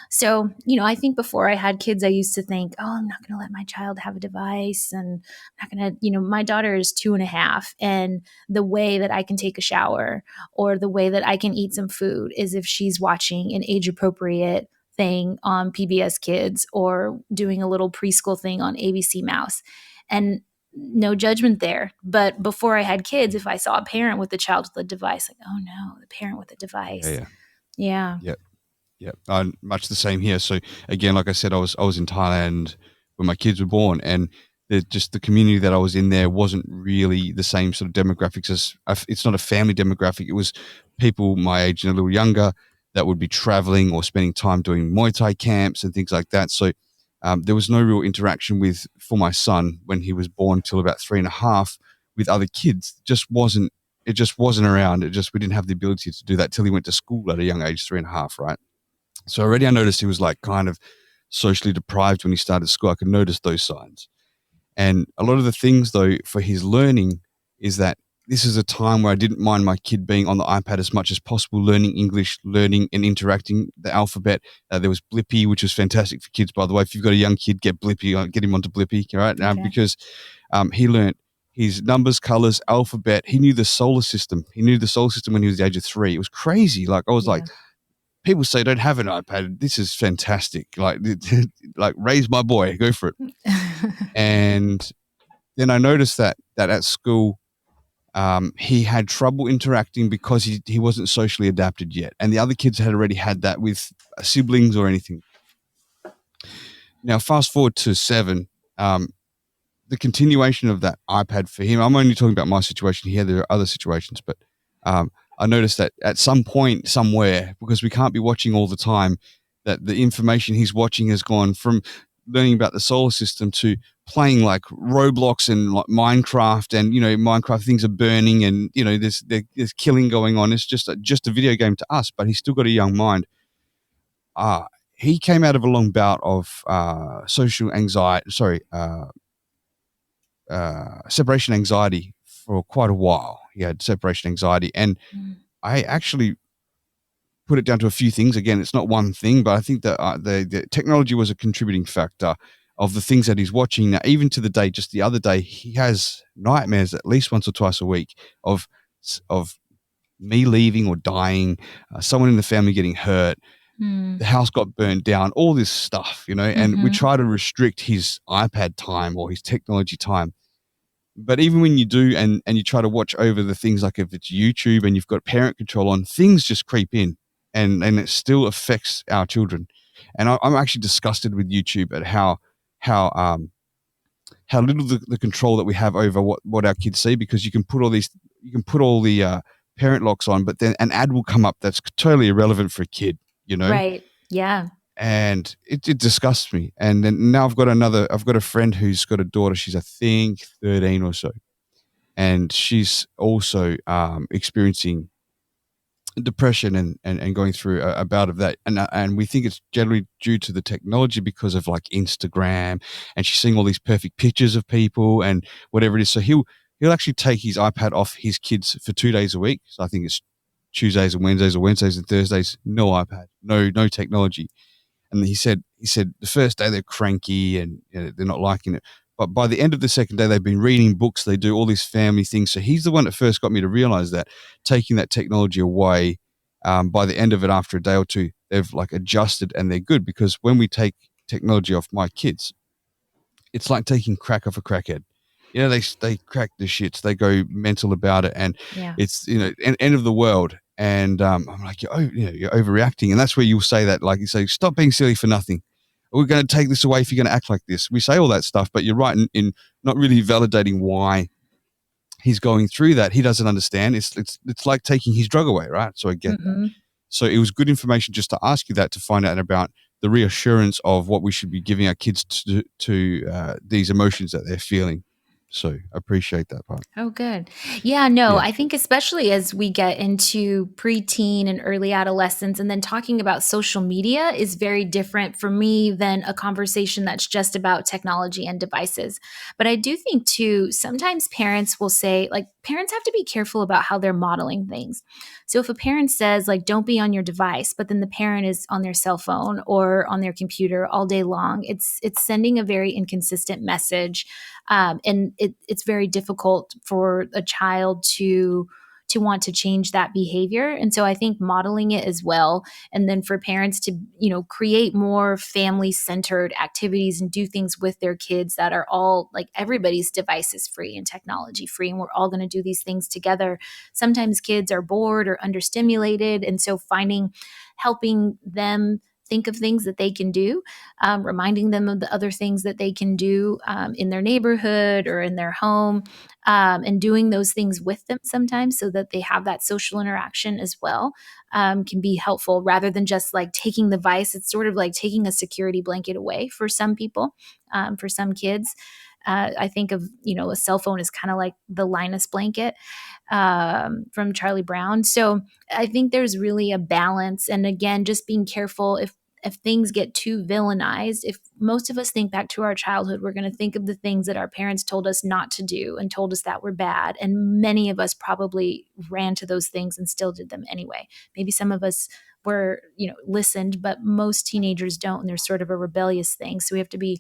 So, I think before I had kids, I used to think, oh, I'm not going to let my child have a device. And I'm not going to, my daughter is 2.5. And the way that I can take a shower or the way that I can eat some food is if she's watching an age appropriate thing on PBS Kids or doing a little preschool thing on ABC Mouse. And no judgment there. But before I had kids, if I saw a parent with a child with a device, like, oh no, the parent with a device. Yeah. Yeah, I'm much the same here. So again, like I said, I was in Thailand when my kids were born, and just the community that I was in there wasn't really the same sort of demographics as it's not a family demographic. It was people my age and a little younger that would be traveling or spending time doing Muay Thai camps and things like that. So there was no real interaction for my son when he was born till about 3.5 with other kids. It just wasn't around. We didn't have the ability to do that till he went to school at a young age, 3.5, right? So already I noticed he was like kind of socially deprived when he started school. I could notice those signs. And a lot of the things though for his learning is that this is a time where I didn't mind my kid being on the iPad as much as possible, learning English, learning and interacting the alphabet. There was Blippy, which was fantastic for kids, by the way. If you've got a young kid, get Blippy, get him onto Blippy, right? Okay. Because he learned his numbers, colors, alphabet. He knew the solar system. He knew the solar system when he was the age of 3. It was crazy. Like I was like, people say don't have an iPad. This is fantastic. Like raise my boy, go for it. And then I noticed that at school, he had trouble interacting because he wasn't socially adapted yet. And the other kids had already had that with siblings or anything. Now, fast forward to 7, the continuation of that iPad for him, I'm only talking about my situation here. There are other situations, but I noticed that at some point somewhere, because we can't be watching all the time, that the information he's watching has gone from learning about the solar system to playing like Roblox and like Minecraft, and Minecraft things are burning, and there's killing going on. It's just a video game to us, but he's still got a young mind. He came out of a long bout of social anxiety. Separation anxiety for quite a while. He had separation anxiety, and I actually put it down to a few things. Again, it's not one thing, but I think that the technology was a contributing factor of the things that he's watching. Now, even to the day, just the other day, he has nightmares at least once or twice a week of me leaving or dying, someone in the family getting hurt, the house got burned down, all this stuff, and we try to restrict his iPad time or his technology time. But even when you do and you try to watch over the things, like if it's YouTube and you've got parent control on, things just creep in and it still affects our children. And I'm actually disgusted with YouTube at how little the control that we have over what our kids see, because you can put all the parent locks on, but then an ad will come up that's totally irrelevant for a kid, Right. Yeah. And it disgusts me. And then now I've got a friend who's got a daughter. She's, I think, 13 or so. And she's also experiencing depression and going through a bout of that. And we think it's generally due to the technology because of like Instagram, and she's seeing all these perfect pictures of people and whatever it is. So he'll actually take his iPad off his kids for 2 days a week. So I think it's Tuesdays and Wednesdays, or Wednesdays and Thursdays, no iPad, no technology. And he said the first day they're cranky and they're not liking it. But by the end of the second day, they've been reading books. They do all these family things. So he's the one that first got me to realize that taking that technology away, by the end of it, after a day or two, they've like adjusted and they're good. Because when we take technology off my kids, it's like taking crack off a crackhead. They crack the shits. They go mental about it, and it's end of the world. And I'm like, you're overreacting, and that's where you'll say that, like you say, stop being silly for nothing. We're going to take this away if you're going to act like this. We say all that stuff, but you're right in not really validating why he's going through that. He doesn't understand. It's like taking his drug away, right? So I get that. So it was good information just to ask you that, to find out about the reassurance of what we should be giving our kids to these emotions that they're feeling. So I appreciate that part. Oh, good. Yeah, no, Yeah. I think especially as we get into preteen and early adolescence, and then talking about social media is very different for me than a conversation that's just about technology and devices. But I do think too, sometimes parents will say, like, parents have to be careful about how they're modeling things. So if a parent says, like, don't be on your device, but then the parent is on their cell phone or on their computer all day long, it's sending a very inconsistent message, and it's very difficult for a child to want to change that behavior. And so I think modeling it as well, and then for parents to, create more family centered activities and do things with their kids that are all like everybody's device is free and technology free, and we're all going to do these things together. Sometimes kids are bored or understimulated, and so helping them think of things that they can do, reminding them of the other things that they can do in their neighborhood or in their home, and doing those things with them sometimes so that they have that social interaction as well, can be helpful rather than just like taking the vice. It's sort of like taking a security blanket away for some people, for some kids. I think of, a cell phone is kind of like the Linus blanket from Charlie Brown. So I think there's really a balance. And again, just being careful if things get too villainized. If most of us think back to our childhood, we're going to think of the things that our parents told us not to do and told us that were bad. And many of us probably ran to those things and still did them anyway. Maybe some of us were, listened, but most teenagers don't. And there's sort of a rebellious thing. So we have to be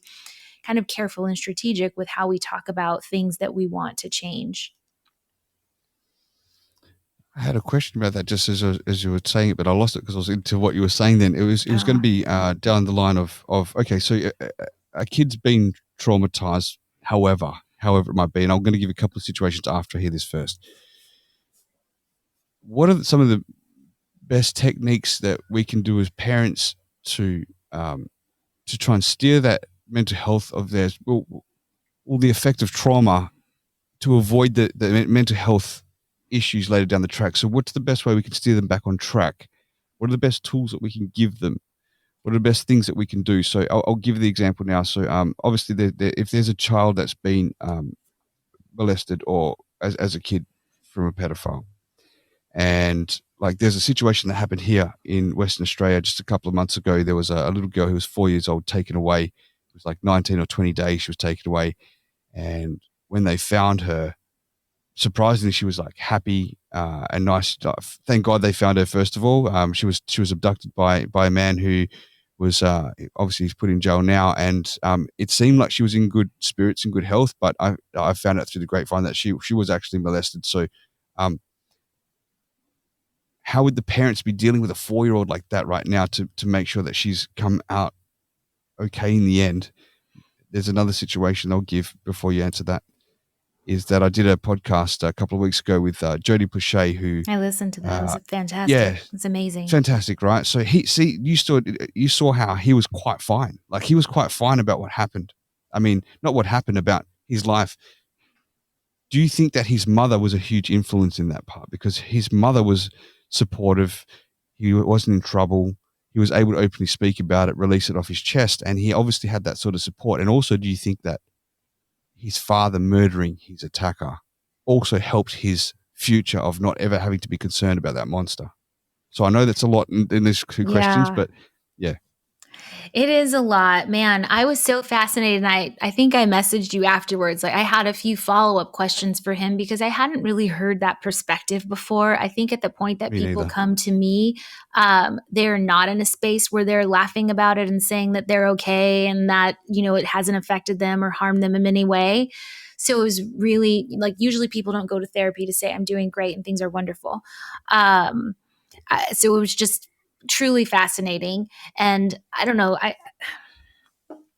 kind of careful and strategic with how we talk about things that we want to change. I had a question about that just as you were saying it, but I lost it because I was into what you were saying. Then it was going to be down the line of okay, so a kid's been traumatized, however it might be, and I'm going to give a couple of situations after I hear this first. What are some of the best techniques that we can do as parents to try and steer that mental health of theirs, well, the effect of trauma, to avoid the mental health issues later down the track? So what's the best way we can steer them back on track? What are the best tools that we can give them? What are the best things that we can do? So I'll give the example now. So obviously, if there's a child that's been molested or as a kid from a pedophile, and like there's a situation that happened here in Western Australia just a couple of months ago. There was a little girl who was 4 years old taken away. It was like 19 or 20 days she was taken away. And when they found her, surprisingly, she was like happy and nice. Thank God they found her. First of all, she was abducted by a man who was obviously he's put in jail now, and it seemed like she was in good spirits and good health. But I found out through the grapevine that she was actually molested. So, how would the parents be dealing with a 4-year-old like that right now to make sure that she's come out okay in the end? There's another situation I'll give before you answer that. Is that I did a podcast a couple of weeks ago with Jody Pushay, who I listened to that. It was fantastic. Yeah, it's amazing. Fantastic, right? So you saw how he was quite fine. Like he was quite fine about what happened. I mean, not what happened, about his life. Do you think that his mother was a huge influence in that part? Because his mother was supportive. He wasn't in trouble. He was able to openly speak about it, release it off his chest. And he obviously had that sort of support. And also, do you think that his father murdering his attacker also helped his future of not ever having to be concerned about that monster? So I know that's a lot in these two questions, but yeah. It is a lot, man. I was so fascinated. And I think I messaged you afterwards. Like I had a few follow-up questions for him because I hadn't really heard that perspective before. I think at the point that people come to me, they're not in a space where they're laughing about it and saying that they're okay and that, it hasn't affected them or harmed them in any way. So it was really like, usually people don't go to therapy to say I'm doing great and things are wonderful. So it was just truly fascinating. And I don't know,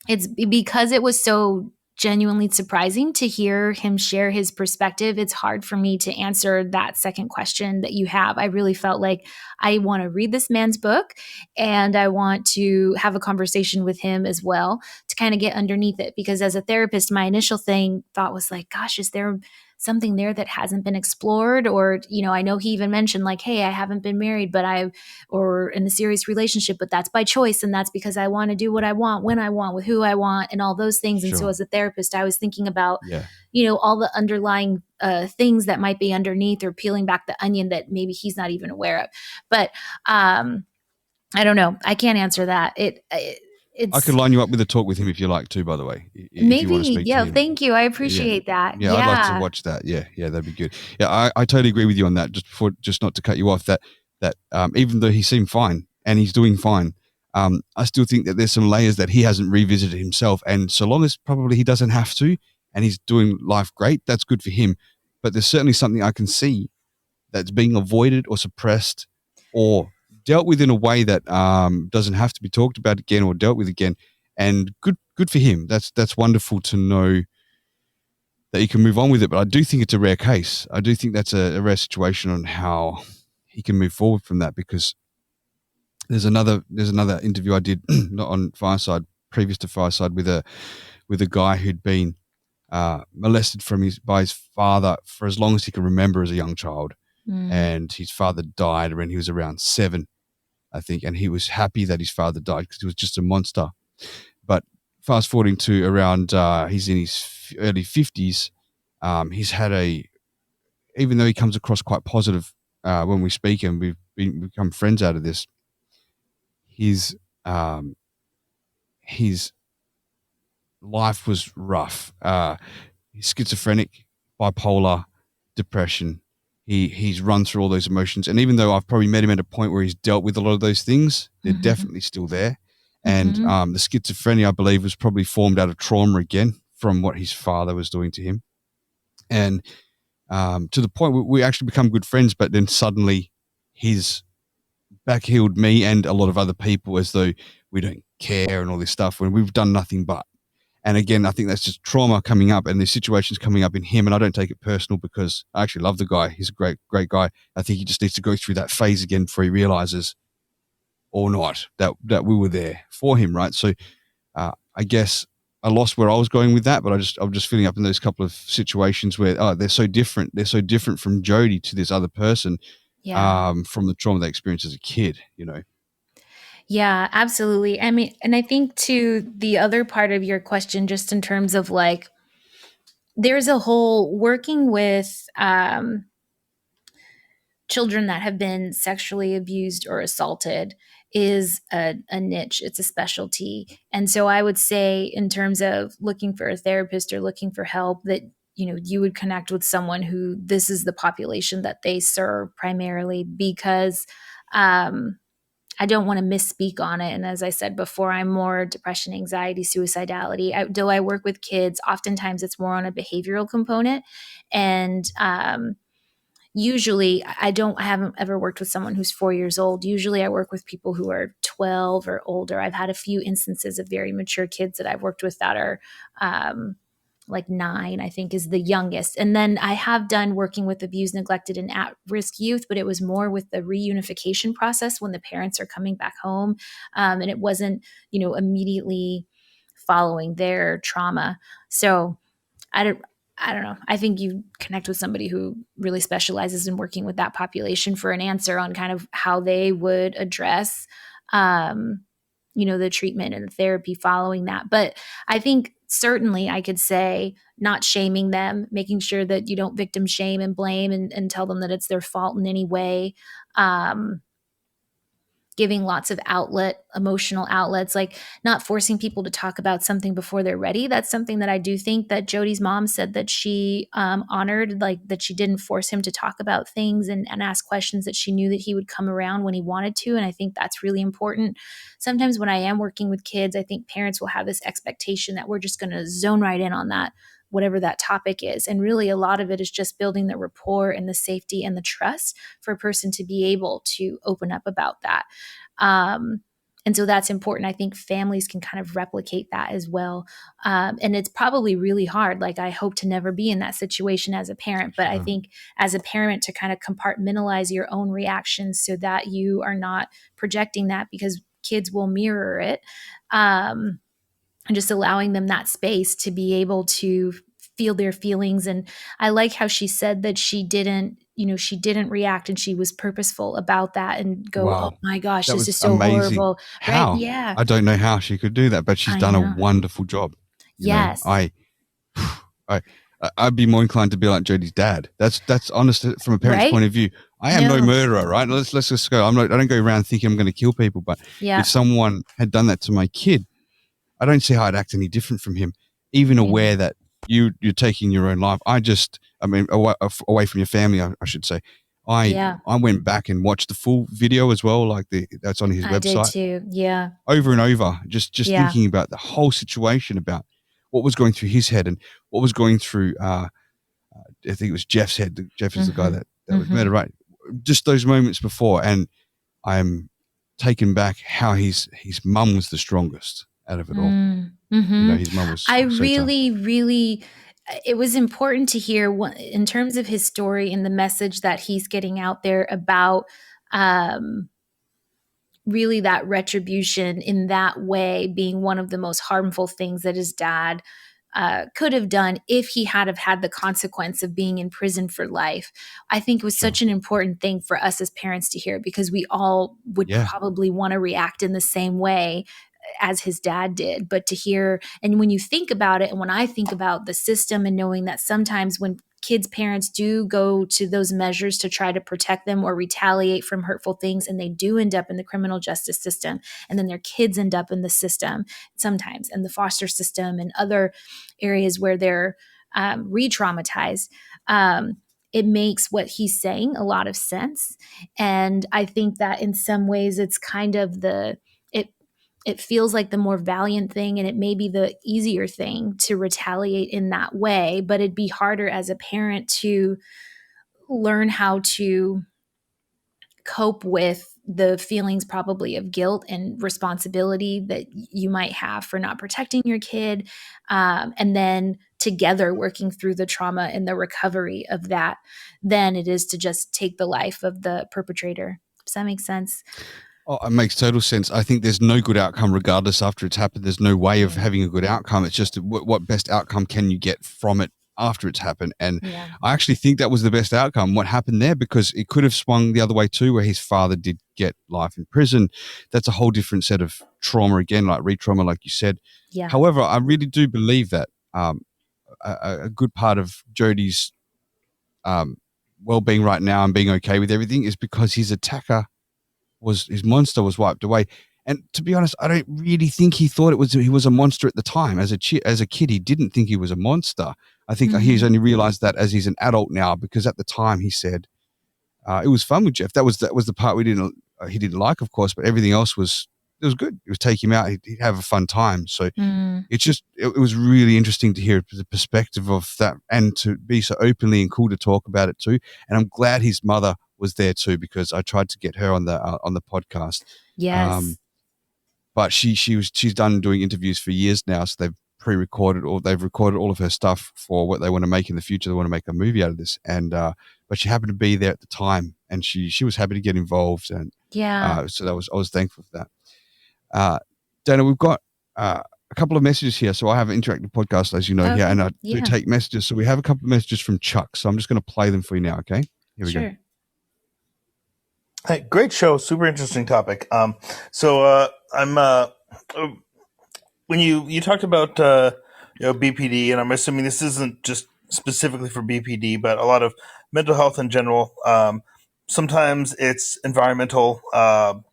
it's because it was so genuinely surprising to hear him share his perspective. It's hard for me to answer that second question that you have. I really felt like I want to read this man's book and I want to have a conversation with him as well to kind of get underneath it. Because as a therapist, my initial thought was like, gosh, is there something there that hasn't been explored? Or, I know he even mentioned like, hey, I haven't been married, or in a serious relationship, but that's by choice. And that's because I want to do what I want, when I want, with who I want, and all those things. And so as a therapist, I was thinking about, all the underlying things that might be underneath, or peeling back the onion that maybe he's not even aware of. But I don't know. I can't answer that. I could line you up with a talk with him if you like to, by the way. Maybe, if you want to speak to him. Thank you. I appreciate that. Yeah, I'd like to watch that. Yeah, that'd be good. Yeah, I totally agree with you on that. Just not to cut you off, that even though he seemed fine and he's doing fine, I still think that there's some layers that he hasn't revisited himself. And so long as probably he doesn't have to, and he's doing life great, that's good for him. But there's certainly something I can see that's being avoided or suppressed or dealt with in a way that doesn't have to be talked about again or dealt with again. And good for him. That's wonderful to know that you can move on with it. But I do think it's a rare case. I do think that's a rare situation on how he can move forward from that, because there's another interview I did not on Fireside, previous to Fireside, with a guy who'd been molested by his father for as long as he can remember as a young child. And his father died when he was around 7, I think, and he was happy that his father died because he was just a monster. But fast forwarding to around, he's in his early 50s, he's had even though he comes across quite positive when we speak, and we've become friends out of this, his life was rough. He's schizophrenic, bipolar, depression. He's run through all those emotions. And even though I've probably met him at a point where he's dealt with a lot of those things, they're definitely still there. And the schizophrenia, I believe, was probably formed out of trauma again from what his father was doing to him. And to the point where we actually become good friends, but then suddenly he's backheeled me and a lot of other people as though we don't care and all this stuff when we've done nothing but. And again, I think that's just trauma coming up and the situations coming up in him. And I don't take it personal because I actually love the guy. He's a great, great guy. I think he just needs to go through that phase again before he realizes, or not, that we were there for him, right? So I guess I lost where I was going with that, but I'm just filling up in those couple of situations where they're so different. They're so different from Jody to this other person, from the trauma they experienced as a kid, Yeah, absolutely. I mean, and I think to the other part of your question, just in terms of like, there's a whole working with children that have been sexually abused or assaulted is a niche. It's a specialty. And so I would say, in terms of looking for a therapist or looking for help, that you would connect with someone who this is the population that they serve primarily, because I don't want to misspeak on it. And as I said before, I'm more depression, anxiety, suicidality. Though I work with kids, oftentimes it's more on a behavioral component. And usually I haven't ever worked with someone who's 4 years old. Usually I work with people who are 12 or older. I've had a few instances of very mature kids that I've worked with that are like 9, I think, is the youngest. And then I have done working with abused, neglected, and at-risk youth, but it was more with the reunification process when the parents are coming back home. And it wasn't, immediately following their trauma. So I don't know. I think you connect with somebody who really specializes in working with that population for an answer on kind of how they would address, the treatment and the therapy following that. But I think certainly I could say not shaming them, making sure that you don't victim shame and blame and tell them that it's their fault in any way. Giving lots of emotional outlets, like not forcing people to talk about something before they're ready. That's something that I do think that Jody's mom said that she honored, like that she didn't force him to talk about things and ask questions, that she knew that he would come around when he wanted to. And I think that's really important. Sometimes when I am working with kids, I think parents will have this expectation that we're just going to zone right in on that, whatever that topic is. And really a lot of it is just building the rapport and the safety and the trust for a person to be able to open up about that. And so that's important. I think families can kind of replicate that as well. And it's probably really hard. Like, I hope to never be in that situation as a parent, but I think as a parent to kind of compartmentalize your own reactions so that you are not projecting that, because kids will mirror it. and just allowing them that space to be able to feel their feelings. And I like how she said that she didn't react, and she was purposeful about that and go, oh Wow. my gosh, That this was is so amazing. horrible. Right. How? Yeah. I don't know how she could do that, but she's I done a know. wonderful job. Yes. I'd be more inclined to be like Jodie's dad. That's honest from a parent's point of view. I am no murderer, right? Let's just go. I don't go around thinking I'm going to kill people, but if someone had done that to my kid, I don't see how I'd act any different from him, even aware that you're taking your own life. Away from your family, I should say. I went back and watched the full video as well, like that's on his website. I did too. Yeah. Over and over, just thinking about the whole situation, about what was going through his head and what was going through. I think it was Jeff's head. Jeff is the guy that was murdered, right? Just those moments before, and I'm taken back how his mum was the strongest out of it all. His mum was. I so really, it was important to hear in terms of his story and the message that he's getting out there about really that retribution in that way being one of the most harmful things that his dad could have done if he had have had the consequence of being in prison for life. I think it was such an important thing for us as parents to hear, because we all would probably want to react in the same way as his dad did. But to hear, and when you think about it, and when I think about the system and knowing that sometimes when kids' parents do go to those measures to try to protect them or retaliate from hurtful things, and they do end up in the criminal justice system, and then their kids end up in the system sometimes, and the foster system and other areas where they're re-traumatized, it makes what he's saying a lot of sense. And I think that in some ways it's kind of it feels like the more valiant thing, and it may be the easier thing to retaliate in that way, but it'd be harder as a parent to learn how to cope with the feelings probably of guilt and responsibility that you might have for not protecting your kid, and then together working through the trauma and the recovery of that, than it is to just take the life of the perpetrator. Does that make sense? Oh, it makes total sense. I think there's no good outcome regardless after it's happened. There's no way of having a good outcome. It's just what best outcome can you get from it after it's happened. And I actually think that was the best outcome, what happened there, because it could have swung the other way too, where his father did get life in prison. That's a whole different set of trauma again, like re-trauma, like you said. Yeah. However, I really do believe that a good part of Jodie's well-being right now and being okay with everything is because his monster was wiped away. And to be honest, I don't really think he thought he was a monster at the time. As a kid, he didn't think he was a monster. I think he's only realized that as he's an adult now, because at the time he said it was fun with Jeff. That was the part he didn't like, of course, but everything else was good. It was take him out, he'd have a fun time. So it was really interesting to hear the perspective of that, and to be so openly and cool to talk about it too. And I'm glad his mother was there too, because I tried to get her on the podcast. Yes. But she's done doing interviews for years now, so they've pre-recorded, or they've recorded all of her stuff for what they want to make in the future. They want to make a movie out of this, and but she happened to be there at the time, and she was happy to get involved, and so I was thankful for that. Danah, we've got a couple of messages here. So I have an interactive podcast, as you know, here, and I do take messages. So we have a couple of messages from Chuck. So I'm just going to play them for you now. Okay, here we go. Hey, great show. Super interesting topic. I'm when you talked about BPD, and I'm assuming this isn't just specifically for BPD, but a lot of mental health in general. Sometimes it's environmental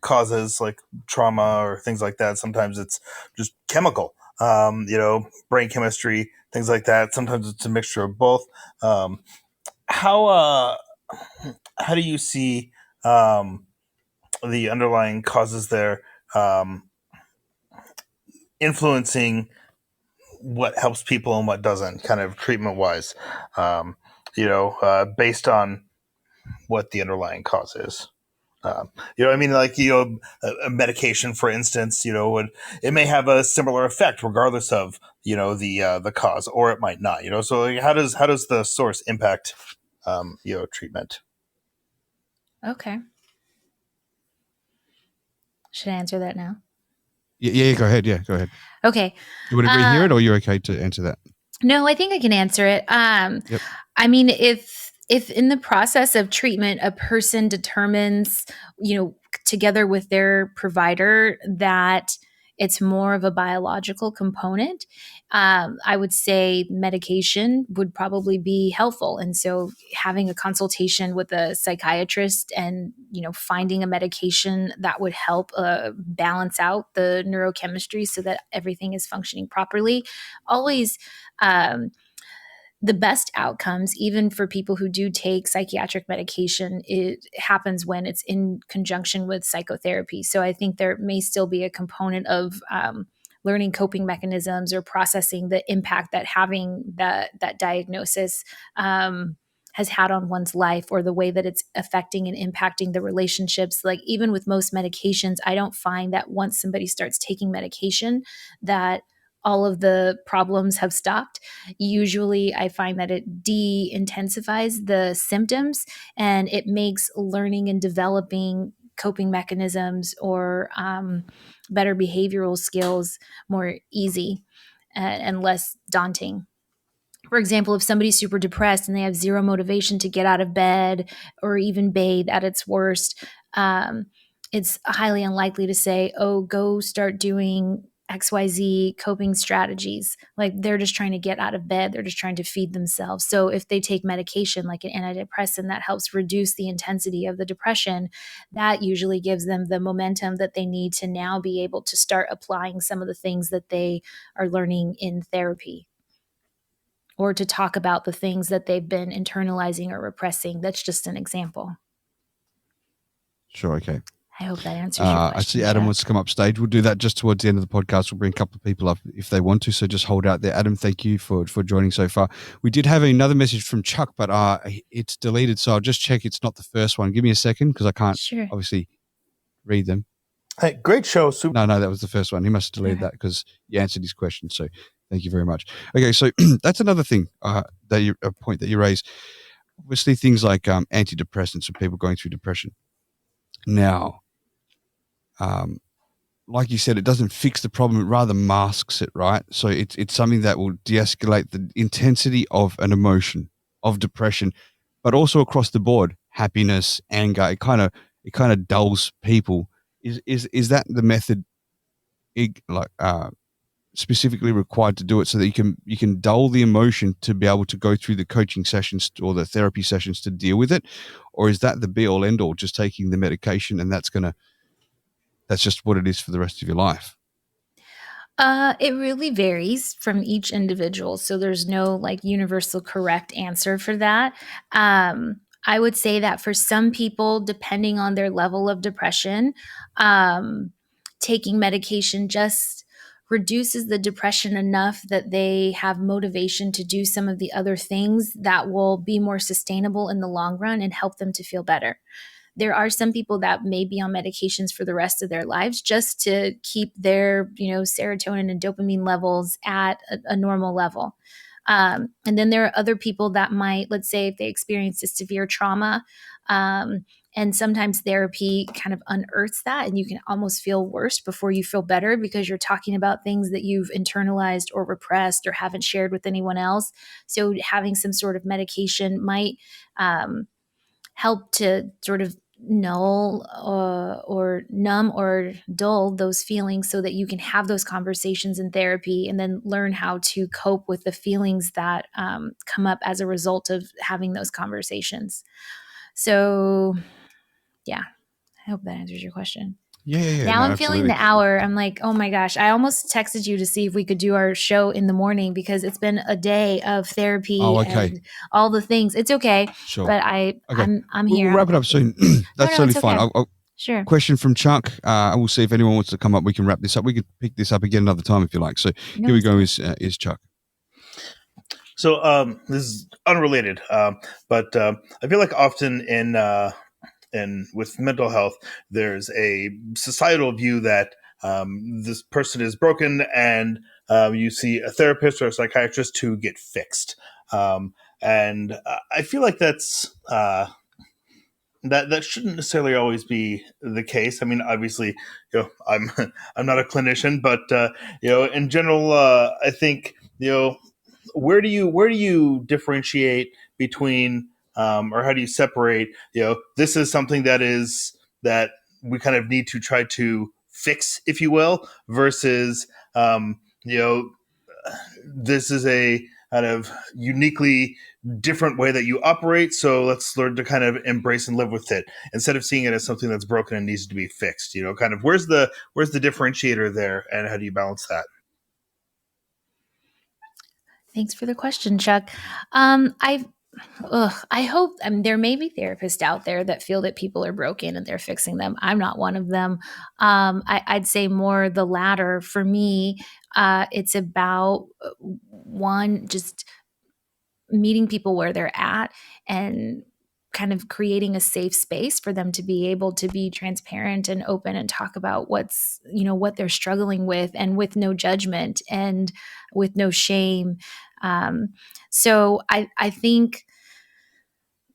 causes like trauma or things like that. Sometimes it's just chemical, brain chemistry, things like that. Sometimes it's a mixture of both. How do you see the underlying causes there influencing what helps people and what doesn't, kind of treatment wise, based on what the underlying cause is? I mean, like, a medication, for instance, it may have a similar effect regardless of, the cause, or it might not, so like, how does the source impact, treatment? Okay. Should I answer that now? Yeah, go ahead. Yeah, go ahead. Okay. You want to rehear it, or you're okay to answer that? No, I think I can answer it. Yep. I mean, if in the process of treatment, a person determines, together with their provider, that it's more of a biological component, I would say medication would probably be helpful. And so having a consultation with a psychiatrist and, finding a medication that would help balance out the neurochemistry so that everything is functioning properly, always the best outcomes, even for people who do take psychiatric medication, it happens when it's in conjunction with psychotherapy. So I think there may still be a component of learning coping mechanisms or processing the impact that having that diagnosis has had on one's life, or the way that it's affecting and impacting the relationships. Like, even with most medications, I don't find that once somebody starts taking medication that all of the problems have stopped. Usually I find that it de-intensifies the symptoms, and it makes learning and developing coping mechanisms or better behavioral skills more easy and less daunting. For example, if somebody's super depressed and they have zero motivation to get out of bed or even bathe at its worst, it's highly unlikely to say, oh, go start doing XYZ coping strategies. Like, they're just trying to get out of bed. They're just trying to feed themselves. So if they take medication like an antidepressant that helps reduce the intensity of the depression, that usually gives them the momentum that they need to now be able to start applying some of the things that they are learning in therapy, or to talk about the things that they've been internalizing or repressing. That's just an example. Sure, okay. I hope that answers your question. I see Adam wants to come up stage. We'll do that just towards the end of the podcast. We'll bring a couple of people up if they want to, so just hold out there. Adam, thank you for joining so far. We did have another message from Chuck, but it's deleted, so I'll just check it's not the first one. Give me a second, because I can't obviously read them. Hey, great show. Super. No, that was the first one. He must have deleted that because you answered his question, so thank you very much. Okay, so that's another thing, a point that you raised. Obviously, things like antidepressants for people going through depression. Now, like you said, it doesn't fix the problem; it rather masks it, right? So it's something that will de-escalate the intensity of an emotion of depression, but also across the board, happiness, anger. It kind of dulls people. Is that the method? Specifically required to do it so that you can dull the emotion to be able to go through the coaching sessions or the therapy sessions to deal with it? Or is that the be all end all, just taking the medication and that's just what it is for the rest of your life? It really varies from each individual. So there's no universal correct answer for that. I would say that for some people, depending on their level of depression, taking medication just reduces the depression enough that they have motivation to do some of the other things that will be more sustainable in the long run and help them to feel better. There are some people that may be on medications for the rest of their lives just to keep their, serotonin and dopamine levels at a normal level. And then there are other people that might, let's say if they experienced a severe trauma, and sometimes therapy kind of unearths that, and you can almost feel worse before you feel better because you're talking about things that you've internalized or repressed or haven't shared with anyone else. So having some sort of medication might help to sort of null or numb or dull those feelings so that you can have those conversations in therapy and then learn how to cope with the feelings that come up as a result of having those conversations. So yeah, I hope that answers your question. Yeah. Now I'm feeling the hour. I'm like, oh my gosh. I almost texted you to see if we could do our show in the morning because it's been a day of therapy and all the things. It's okay. Sure. But I'm here. We'll wrap it up soon. That's totally fine. Okay. Sure. Question from Chuck. We'll see if anyone wants to come up. We can wrap this up. We can pick this up again another time if you like. So here we go is Chuck. So this is unrelated, but I feel like often and with mental health, there's a societal view that this person is broken and you see a therapist or a psychiatrist to get fixed. And I feel like that's that shouldn't necessarily always be the case. I mean, obviously, I'm I'm not a clinician, but in general, I think where do you differentiate between or how do you separate this is something that we kind of need to try to fix, if you will, versus this is a kind of uniquely different way that you operate, so let's learn to kind of embrace and live with it instead of seeing it as something that's broken and needs to be fixed. Kind of where's the differentiator there, and how do you balance that? Thanks for the question, Chuck. I hope, there may be therapists out there that feel that people are broken and they're fixing them. I'm not one of them. I'd say more the latter. For me, it's about one, just meeting people where they're at and kind of creating a safe space for them to be able to be transparent and open and talk about what they're struggling with, and with no judgment and with no shame. So I think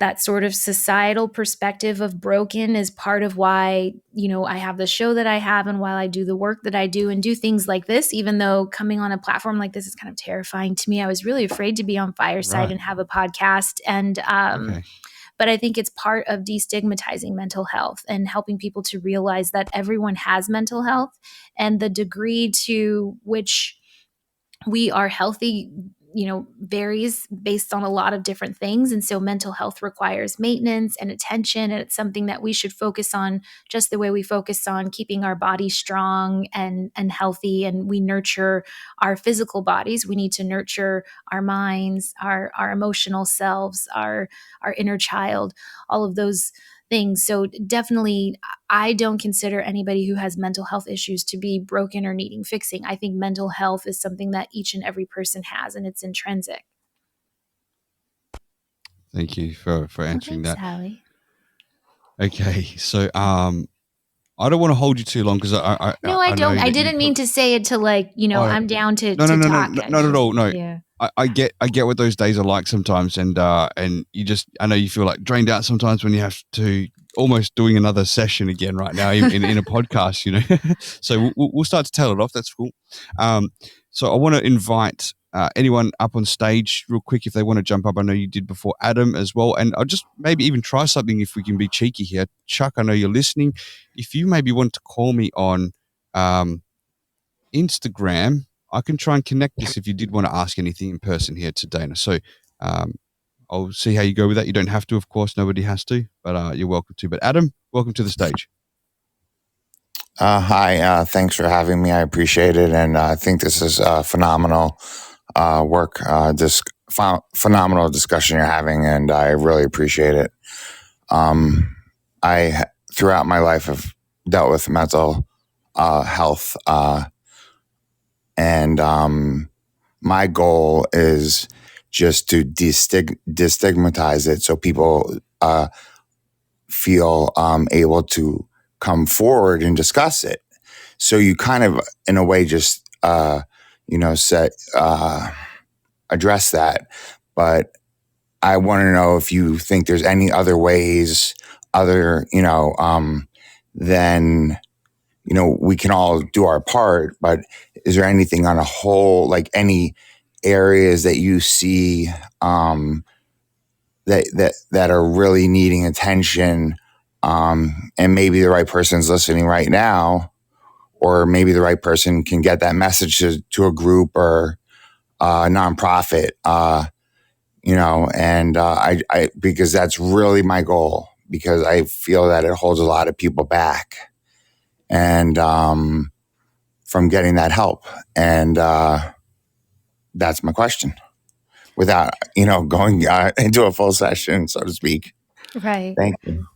that sort of societal perspective of broken is part of why, I have the show that I have, and why I do the work that I do and do things like this, even though coming on a platform like this is kind of terrifying to me. I was really afraid to be on Fireside and have a podcast. And, but I think it's part of destigmatizing mental health and helping people to realize that everyone has mental health, and the degree to which we are healthy varies based on a lot of different things. And so mental health requires maintenance and attention. And it's something that we should focus on just the way we focus on keeping our body strong and healthy. And we nurture our physical bodies. We need to nurture our minds, our emotional selves, our inner child, all of those things. So definitely, I don't consider anybody who has mental health issues to be broken or needing fixing. I think mental health is something that each and every person has, and it's intrinsic. Thank you for answering that. Hallie. Okay, so I don't want to hold you too long because I don't. I didn't mean to say it to I'm down to talk. No, not at all. No, yeah. I get what those days are like sometimes, and you just, I know you feel like drained out sometimes when you have to almost doing another session again right now in a podcast, So we'll start to tail it off. That's cool. So I want to invite anyone up on stage real quick if they want to jump up. I know you did before, Adam, as well, and I'll just maybe even try something if we can be cheeky here. Chuck, I know you're listening. If you maybe want to call me on Instagram, I can try and connect this if you did want to ask anything in person here to Danah. So I'll see how you go with that. You don't have to, of course. Nobody has to, but you're welcome to. But Adam, welcome to the stage. Hi. Thanks for having me. I appreciate it. And I think this is phenomenal work, phenomenal discussion you're having, and I really appreciate it. I, throughout my life, have dealt with mental health, and my goal is just to destigmatize it so people feel able to come forward and discuss it. So you kind of, in a way, just address that. But I want to know if you think there's any other ways, then we can all do our part. But is there anything on a whole, like any areas that you see that are really needing attention, and maybe the right person's listening right now, or maybe the right person can get that message to a group or a nonprofit, and I because that's really my goal, because I feel that it holds a lot of people back and from getting that help. And that's my question, without going into a full session, so to speak. Right. Thank you.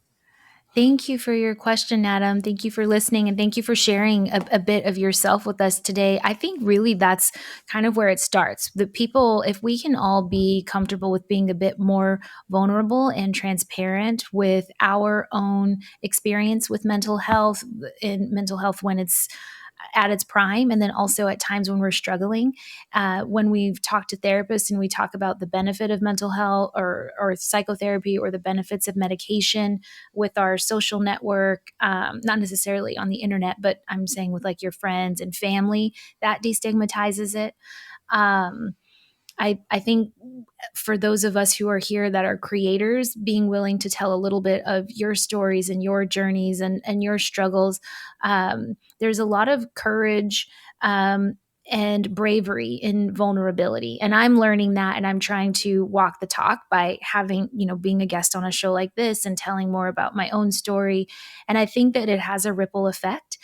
Thank you for your question, Adam. Thank you for listening, and thank you for sharing a bit of yourself with us today. I think really that's kind of where it starts. The people, if we can all be comfortable with being a bit more vulnerable and transparent with our own experience with mental health, when it's at its prime, and then also at times when we're struggling. When we've talked to therapists and we talk about the benefit of mental health or psychotherapy or the benefits of medication with our social network, not necessarily on the internet, but I'm saying with like your friends and family, that destigmatizes it. I think for those of us who are here that are creators, being willing to tell a little bit of your stories and your journeys and your struggles, there's a lot of courage and bravery in vulnerability. And I'm learning that, and I'm trying to walk the talk by having, being a guest on a show like this and telling more about my own story. And I think that it has a ripple effect.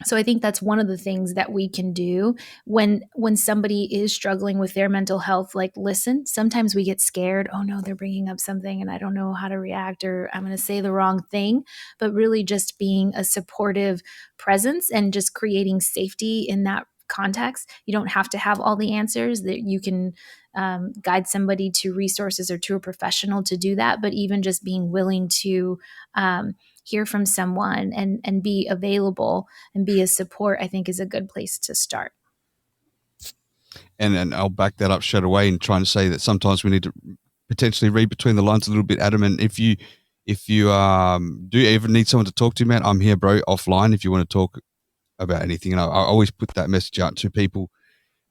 So I think that's one of the things that we can do when somebody is struggling with their mental health, like listen. Sometimes we get scared. Oh no, they're bringing up something and I don't know how to react, or I'm going to say the wrong thing, but really just being a supportive presence and just creating safety in that context. You don't have to have all the answers. That you can guide somebody to resources or to a professional to do that. But even just being willing to hear from someone and be available and be a support, I think is a good place to start. And I'll back that up straight away and try and say that sometimes we need to potentially read between the lines a little bit, Adam. And if you do ever need someone to talk to, man, I'm here, bro, offline if you want to talk about anything. And I always put that message out to people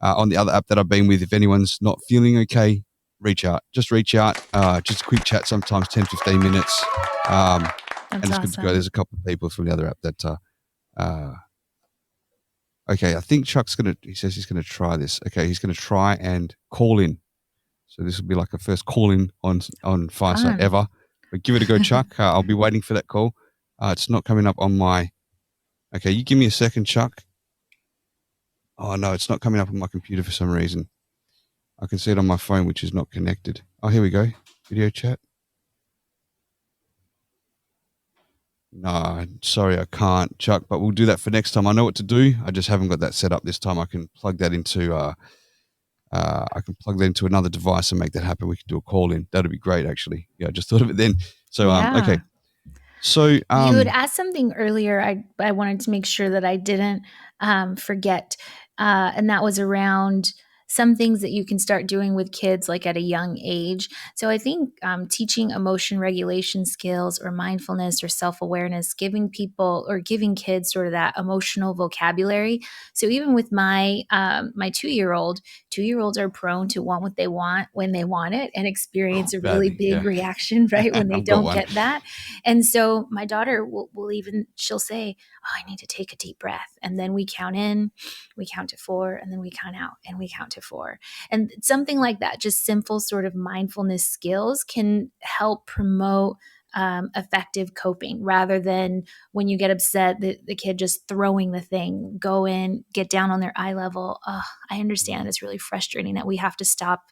on the other app that I've been with. If anyone's not feeling okay, reach out. Just reach out. Just a quick chat, sometimes 10, 15 minutes. And it's good to go. There's a couple of people from the other app that okay, I think Chuck's he says he's going to try this. Okay, he's going to try and call in. So this will be like a first call in on Fireside ever. But give it a go, Chuck. I'll be waiting for that call. It's not coming up on my... Okay, you give me a second, Chuck. Oh, no, it's not coming up on my computer for some reason. I can see it on my phone, which is not connected. Oh, here we go. Video chat. No, sorry, I can't, Chuck, but we'll do that for next time. I know what to do. I just haven't got that set up this time. I can plug that into another device and make that happen. We can do a call in. That'd be great, actually. Yeah, I just thought of it then. So, okay. So you had asked something earlier. I wanted to make sure that I didn't forget, and that was around some things that you can start doing with kids like at a young age. So I think teaching emotion regulation skills or mindfulness or self-awareness, giving kids sort of that emotional vocabulary. So even with my 2-year-olds are prone to want what they want when they want it and experience a really big reaction, right? When they don't get that. And so my daughter she'll say, oh, I need to take a deep breath. And then we count in, we count to 4, and then we count out and we count to 4. And something like that, just simple sort of mindfulness skills can help promote effective coping, rather than when you get upset, the kid just throwing the thing, go in, get down on their eye level. I understand it's really frustrating that we have to stop,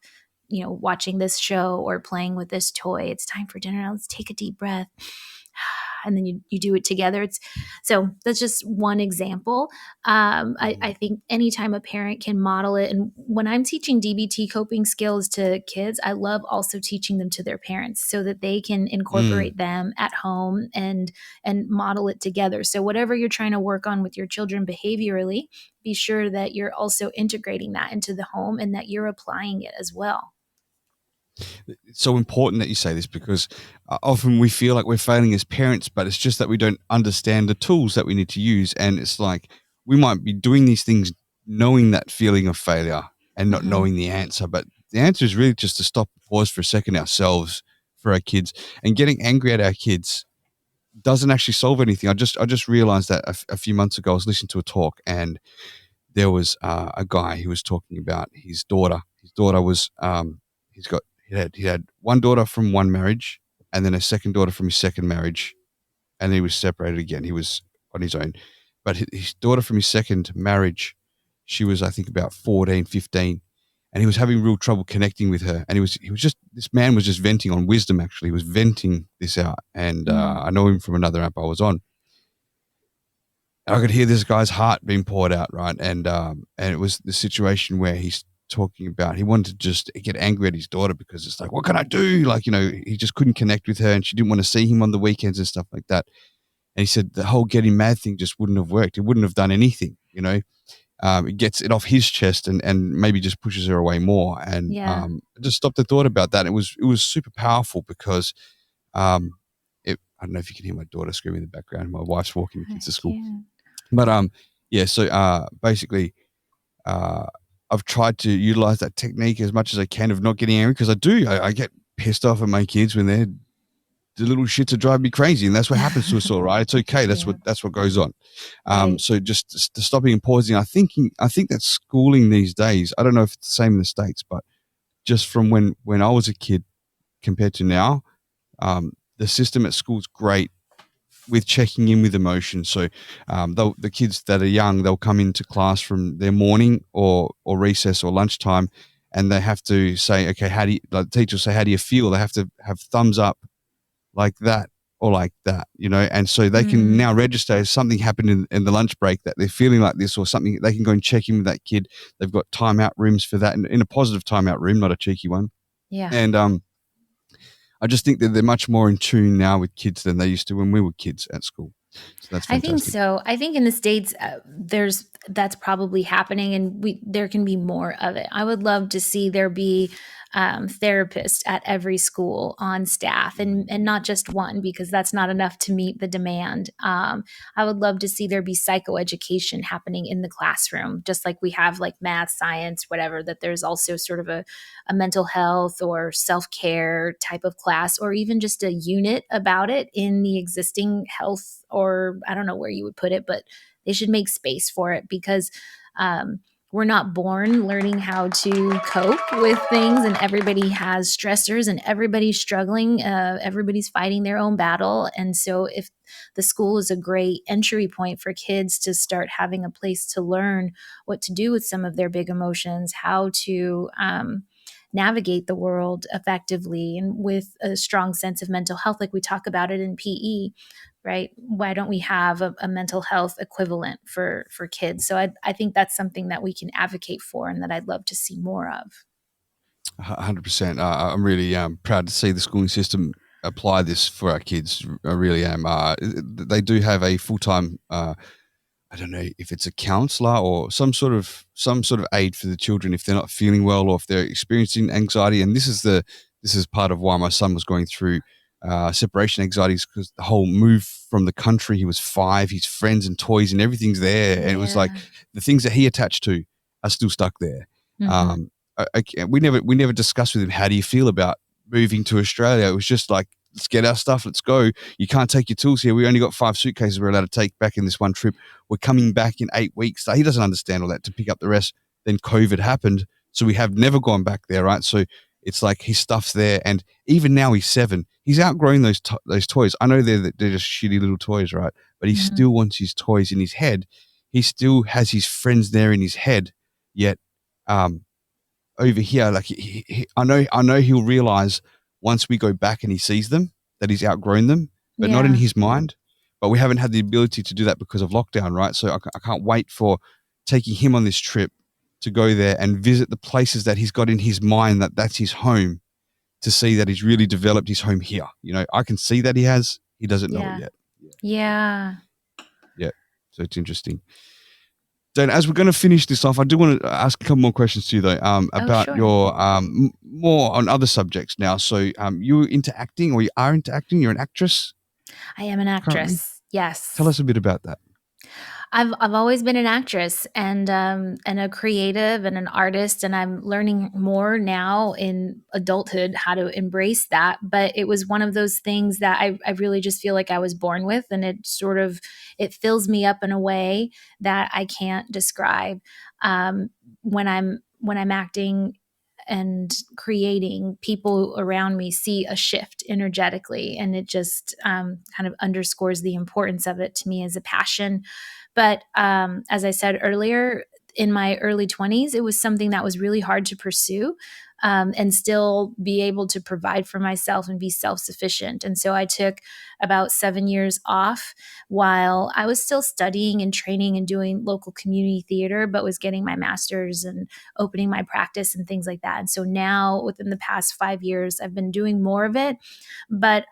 watching this show or playing with this toy. It's time for dinner. Now let's take a deep breath. And then you do it together. So that's just one example. I think anytime a parent can model it, and when I'm teaching DBT coping skills to kids, I love also teaching them to their parents so that they can incorporate them at home and model it together. So whatever you're trying to work on with your children behaviorally, be sure that you're also integrating that into the home and that you're applying it as well. It's so important that you say this, because often we feel like we're failing as parents, but it's just that we don't understand the tools that we need to use. And it's like we might be doing these things knowing that feeling of failure and not knowing the answer. But the answer is really just to stop and pause for a second ourselves, for our kids. And getting angry at our kids doesn't actually solve anything. I just realized that a few months ago I was listening to a talk, and there was a guy who was talking about his daughter. His daughter was he had one daughter from one marriage, and then a second daughter from his second marriage, and he was separated again. He was on his own. But his daughter from his second marriage, she was, I think, about 14, 15, and he was having real trouble connecting with her. And this man was just venting on wisdom, actually. He was venting this out. And I know him from another app I was on. And I could hear this guy's heart being poured out, right? And it was the situation where he's talking about, he wanted to just get angry at his daughter because it's like, what can I do? Like, he just couldn't connect with her, and she didn't want to see him on the weekends and stuff like that. And he said the whole getting mad thing just wouldn't have worked. It wouldn't have done anything, you know. It gets it off his chest and maybe just pushes her away more. And I just stopped and thought about that. It was super powerful because I don't know if you can hear my daughter screaming in the background. My wife's walking the kids to school. But yeah, so basically I've tried to utilize that technique as much as I can of not getting angry, because I get pissed off at my kids when the little shits are driving me crazy, and that's what happens to us all, right? It's okay. That's what goes on. So just stopping and pausing. I think that schooling these days, I don't know if it's the same in the States, but just from when I was a kid compared to now, the system at school is great with checking in with emotion. So the kids that are young, they'll come into class from their morning or recess or lunchtime, and they have to say, okay, the teacher will say, how do you feel? They have to have thumbs up like that or like that, you know, and so they can now register if something happened in the lunch break that they're feeling like this or something. They can go and check in with that kid. They've got timeout rooms for that, in a positive timeout room, not a cheeky one. Yeah. And I just think that they're much more in tune now with kids than they used to when we were kids at school. So that's fantastic. I think so. I think in the States, that's probably happening, and there can be more of it. I would love to see there be therapists at every school on staff, and not just one, because that's not enough to meet the demand. I would love to see there be psychoeducation happening in the classroom, just like we have like math, science, whatever, that there's also sort of a mental health or self-care type of class, or even just a unit about it in the existing health, or I don't know where you would put it, but they should make space for it, because we're not born learning how to cope with things, and everybody has stressors and everybody's struggling. Everybody's fighting their own battle. And so if the school is a great entry point for kids to start having a place to learn what to do with some of their big emotions, how to navigate the world effectively and with a strong sense of mental health, like we talk about it in PE, right? Why don't we have a mental health equivalent for kids? So I think that's something that we can advocate for, and that I'd love to see more of. 100%. I'm really proud to see the schooling system apply this for our kids. I really am. They do have a full-time, I don't know if it's a counselor or some sort of aid for the children if they're not feeling well or if they're experiencing anxiety. And this is part of why my son was going through separation anxieties, because the whole move from the country, he was 5, his friends and toys and everything's there. And it was like the things that he attached to are still stuck there. We never discussed with him, how do you feel about moving to Australia? It was just like, let's get our stuff, let's go. You can't take your tools here. We only got 5 suitcases we're allowed to take back in this one trip. We're coming back in 8 weeks. So he doesn't understand all that, to pick up the rest. Then COVID happened, so we have never gone back there, right? So it's like his stuff's there, and even now he's 7. He's outgrown those toys. I know they're just shitty little toys, right? But he still wants his toys in his head. He still has his friends there in his head. Yet over here, like I know he'll realize once we go back and he sees them that he's outgrown them, but not in his mind. But we haven't had the ability to do that because of lockdown, right? So I can't wait for taking him on this trip to go there and visit the places that he's got in his mind that's his home, to see that he's really developed his home here. You know, I can see that he doesn't know it yet. Yeah. So it's interesting. Danah, as we're going to finish this off, I do want to ask a couple more questions to you, though, about your more on other subjects now. So you're into acting, or you are into acting? You're an actress? I am an actress, currently? Yes. Tell us a bit about that. I've always been an actress and a creative and an artist, and I'm learning more now in adulthood how to embrace that. But it was one of those things that I really just feel like I was born with, and it fills me up in a way that I can't describe. When I'm acting and creating, people around me see a shift energetically, and it just kind of underscores the importance of it to me as a passion. But as I said earlier, in my early 20s, it was something that was really hard to pursue and still be able to provide for myself and be self-sufficient. And so I took about 7 years off while I was still studying and training and doing local community theater, but was getting my master's and opening my practice and things like that. And so now within the past 5 years, I've been doing more of it. But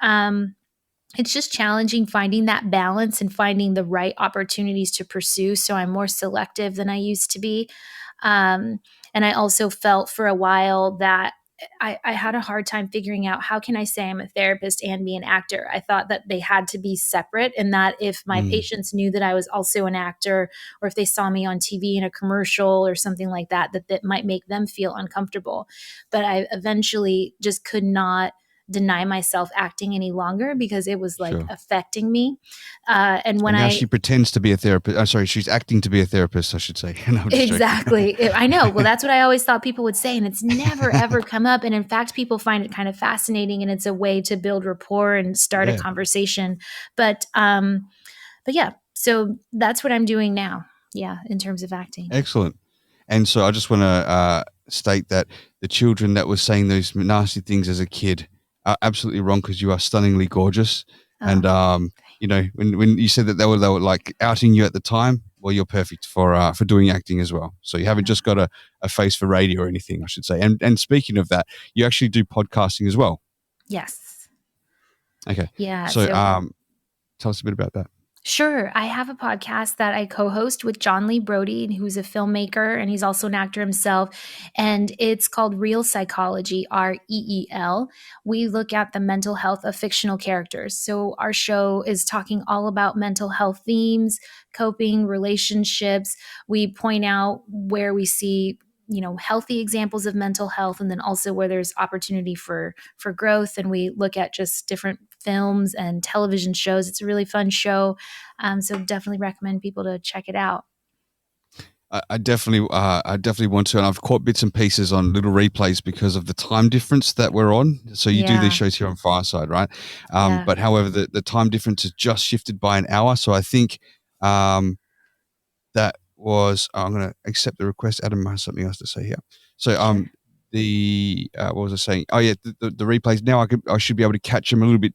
it's just challenging finding that balance and finding the right opportunities to pursue. So I'm more selective than I used to be. And I also felt for a while that I had a hard time figuring out, how can I say I'm a therapist and be an actor? I thought that they had to be separate, and that if my patients knew that I was also an actor, or if they saw me on TV in a commercial or something like that, that might make them feel uncomfortable. But I eventually just could not deny myself acting any longer, because it was like affecting me. And now she pretends to be a therapist. I'm sorry, she's acting to be a therapist, I should say. No, exactly. I know. Well, that's what I always thought people would say, and it's never ever come up. And in fact, people find it kind of fascinating, and it's a way to build rapport and start a conversation. But yeah, so that's what I'm doing now. Yeah, in terms of acting. Excellent. And so I just want to state that the children that were saying those nasty things as a kid are absolutely wrong, because you are stunningly gorgeous. And you know, when you said that they were like outing you at the time, well, you're perfect for doing acting as well. So you haven't just got a face for radio or anything, I should say. And speaking of that, you actually do podcasting as well. Yes. Okay. Yeah. So tell us a bit about that. Sure. I have a podcast that I co-host with John Lee Brody, who's a filmmaker, and he's also an actor himself. And it's called Real Psychology, REEL. We look at the mental health of fictional characters. So our show is talking all about mental health themes, coping, relationships. We point out where we see, you know, healthy examples of mental health, and then also where there's opportunity for growth. And we look at just different films and television shows. It's a really fun show. So definitely recommend people to check it out. I definitely want to, and I've caught bits and pieces on little replays because of the time difference that we're on. So you do these shows here on Fireside, right? But however, the time difference has just shifted by an hour. So I think that was, I'm going to accept the request. Adam has something else to say here. So what was I saying? Oh yeah, the replays now I should be able to catch them a little bit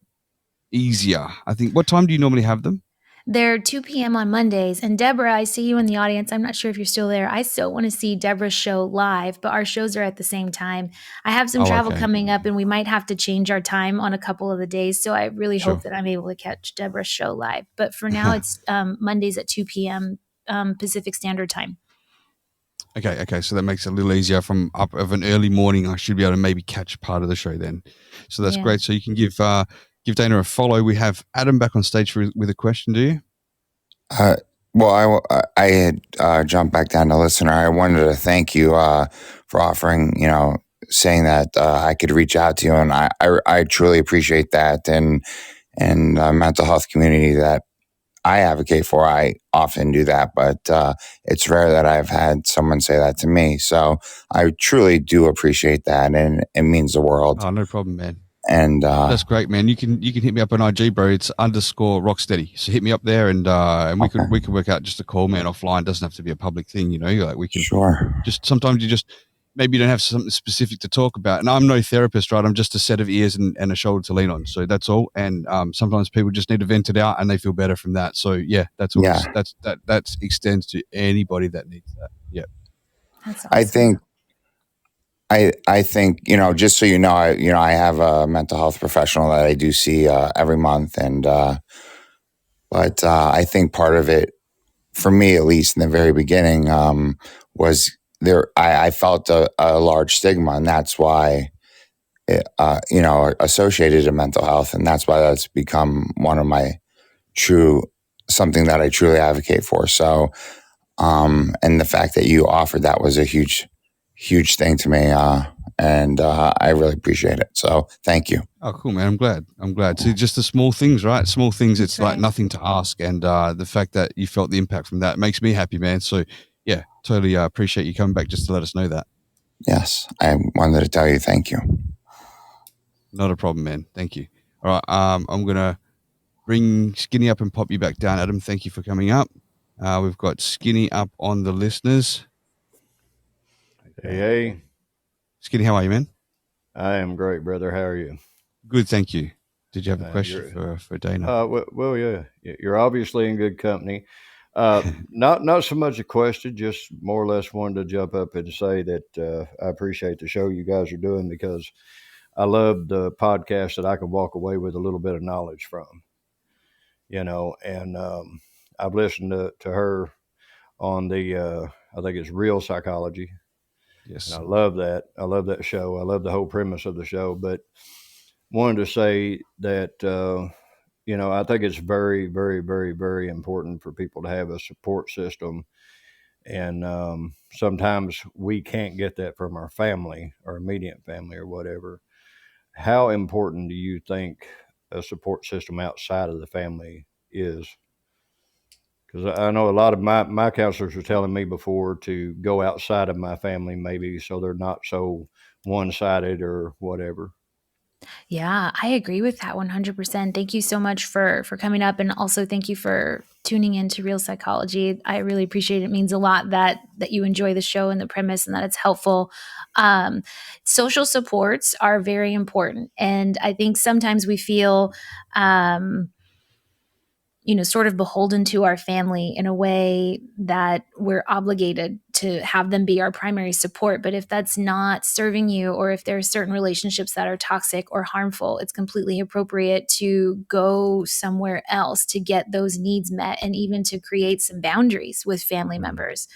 easier. I think. What time do you normally have them? They're 2 p.m. on Mondays. And Deborah, I see you in the audience. I'm not sure if you're still there. I still want to see Deborah's show live, but our shows are at the same time. I have some travel coming up, and we might have to change our time on a couple of the days. So I really hope that I'm able to catch Deborah's show live. But for now, it's Mondays at 2 p.m. Pacific Standard Time. Okay. So that makes it a little easier. From up of an early morning, I should be able to maybe catch part of the show then. So that's great. So you can give Danah a follow. We have Adam back on stage with a question. Do you? Well, I had jumped back down to listener. I wanted to thank you for offering, saying that I could reach out to you, and I truly appreciate that. And mental health community that I advocate for, I often do that, but it's rare that I've had someone say that to me. So I truly do appreciate that, and it means the world. Oh, no problem, man. And that's great, man. You can hit me up on IG, bro. It's _Rocstedi. So hit me up there, and we can work out just a call, man, offline. It doesn't have to be a public thing, Like we can just sometimes you just maybe you don't have something specific to talk about. And I'm no therapist, right? I'm just a set of ears and a shoulder to lean on. So that's all. And sometimes people just need to vent it out, and they feel better from that. So yeah, that's all. Yeah. That extends to anybody that needs that. Yeah. That's awesome. I think, just so you know, I have a mental health professional that I do see every month. And, but I think part of it, for me, at least in the very beginning, was there, I felt a large stigma, and that's why, associated to mental health. And that's why that's become one of my something that I truly advocate for. So, and the fact that you offered that was a huge thing to me. And I really appreciate it. So thank you. Oh, cool, man. I'm glad. See, just the small things, right? Small things. It's like nothing to ask. And the fact that you felt the impact from that makes me happy, man. So yeah, totally appreciate you coming back just to let us know that. Yes. I wanted to tell you, thank you. Not a problem, man. Thank you. All right. I'm going to bring Skinny up and pop you back down. Adam, thank you for coming up. We've got Skinny up on the listeners. Hey. Skinny, how are you, man? I am great, brother. How are you? Good, thank you. Did you have a question for Danah? Well, yeah. You're obviously in good company. Not so much a question, just more or less wanted to jump up and say that I appreciate the show you guys are doing, because I love the podcast that I can walk away with a little bit of knowledge from. and I've listened to her on the, I think it's Real Psychology. Yes. And I love that. I love that show. I love the whole premise of the show, but wanted to say that, I think it's very, very, very, very important for people to have a support system. And sometimes we can't get that from our family or immediate family or whatever. How important do you think a support system outside of the family is? Because I know a lot of my counselors were telling me before to go outside of my family, maybe so they're not so one-sided or whatever. Yeah, I agree with that 100%. Thank you so much for coming up, and also thank you for tuning into Real Psychology. I really appreciate it. It means a lot that you enjoy the show and the premise, and that it's helpful. Social supports are very important, and I think sometimes we feel sort of beholden to our family in a way that we're obligated to have them be our primary support. But if that's not serving you, or if there are certain relationships that are toxic or harmful, it's completely appropriate to go somewhere else to get those needs met, and even to create some boundaries with family members.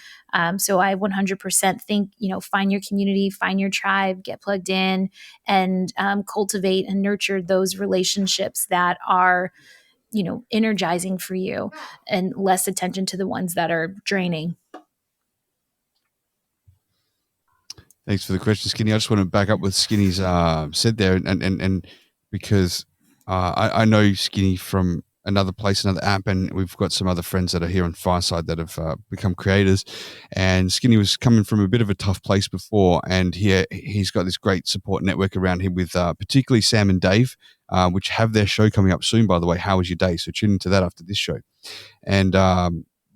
So I 100% think, find your community, find your tribe, get plugged in, and cultivate and nurture those relationships that are energizing for you, and less attention to the ones that are draining. Thanks for the question, Skinny. I just want to back up what Skinny's said there, and because I know Skinny from another place, another app, and we've got some other friends that are here on Fireside that have become creators. And Skinny was coming from a bit of a tough place before, and he's got this great support network around him with particularly Sam and Dave, which have their show coming up soon, by the way. How was your day? So tune into that after this show. And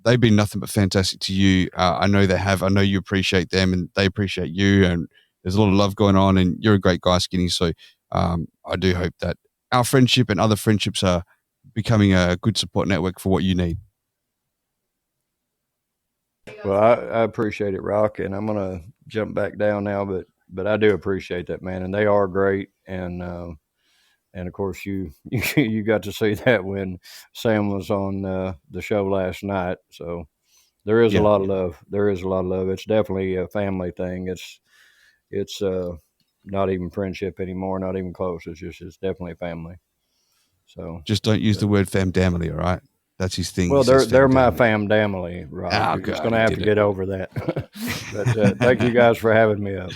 they've been nothing but fantastic to you. I know they have. I know you appreciate them, and they appreciate you. And there's a lot of love going on, and you're a great guy, Skinny. So I do hope that our friendship and other friendships are becoming a good support network for what you need. Well, I appreciate it, Rock, and I'm gonna jump back down now, but I do appreciate that, man, and they are great, and of course you got to see that when Sam was on the show last night. So there is a lot of love. There is a lot of love. It's definitely a family thing. It's not even friendship anymore, not even close. It's definitely family. So just don't use the word famdamily, all right? That's his thing. Well, they're my famdamily, right? Oh, You're just going to have to get over that. But thank you guys for having me up.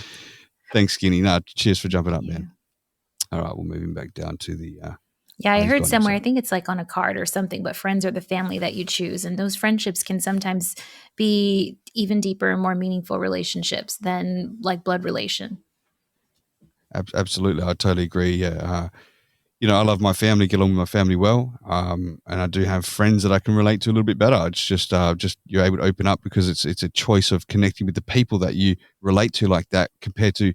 Thanks, Skinny. No, cheers for jumping up, man. All right, we'll move him back down to the... I heard somewhere, I think it's like on a card or something, but friends are the family that you choose. And those friendships can sometimes be even deeper and more meaningful relationships than like blood relation. Absolutely. I totally agree. Yeah. I love my family, get along with my family well. And I do have friends that I can relate to a little bit better. It's just you're able to open up because it's a choice of connecting with the people that you relate to like that, compared to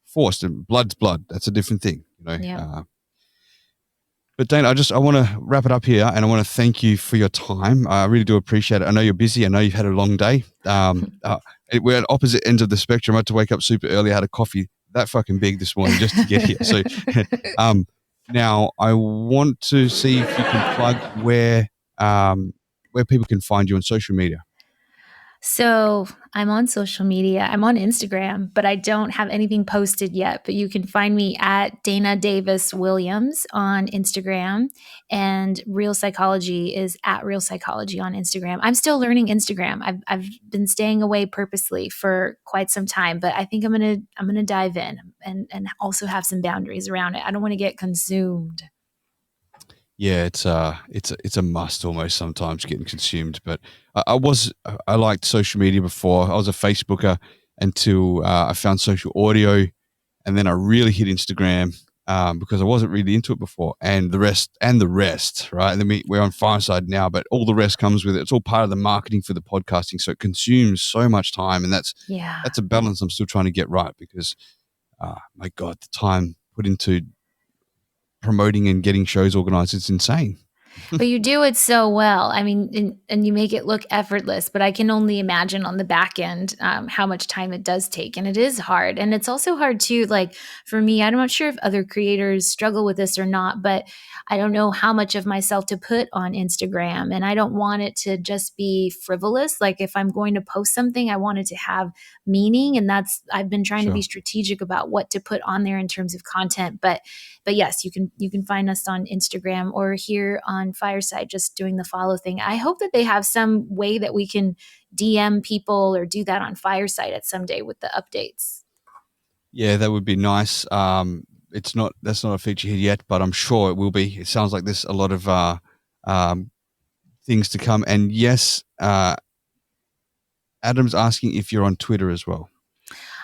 forced. And blood's blood. That's a different thing, Yeah. But Dana, I want to wrap it up here, and I want to thank you for your time. I really do appreciate it. I know you're busy. I know you've had a long day. We're at opposite ends of the spectrum. I had to wake up super early. I had a coffee that fucking big this morning just to get here. So now I want to see if you can plug where people can find you on social media. So I'm on social media. I'm on Instagram, but I don't have anything posted yet. But you can find me at Danah Davis Williams on Instagram, and Real Psychology is at Real Psychology on Instagram. I'm still learning Instagram. I've been staying away purposely for quite some time, but I think I'm gonna dive in and also have some boundaries around it. I don't want to get consumed. Yeah, it's a must almost sometimes, getting consumed. But I liked social media before. I was a Facebooker until I found social audio, and then I really hit Instagram because I wasn't really into it before. And the rest, right? And then we're on Fireside now, but all the rest comes with it. It's all part of the marketing for the podcasting, so it consumes so much time, and that's a balance I'm still trying to get right, because my God, the time put into promoting and getting shows organized, it's insane. But you do it so well. I mean, and you make it look effortless, but I can only imagine on the back end how much time it does take. And it is hard. And it's also hard too, like for me, I'm not sure if other creators struggle with this or not, but I don't know how much of myself to put on Instagram. And I don't want it to just be frivolous. Like if I'm going to post something, I want it to have meaning. And I've been trying to be strategic about what to put on there in terms of content. But yes, you can find us on Instagram or here on Fireside, just doing the follow thing. I hope that they have some way that we can DM people or do that on Fireside at some day with the updates. Yeah, that would be nice. That's not a feature here yet, but I'm sure it will be. It sounds like there's a lot of things to come. And yes, Adam's asking if you're on Twitter as well.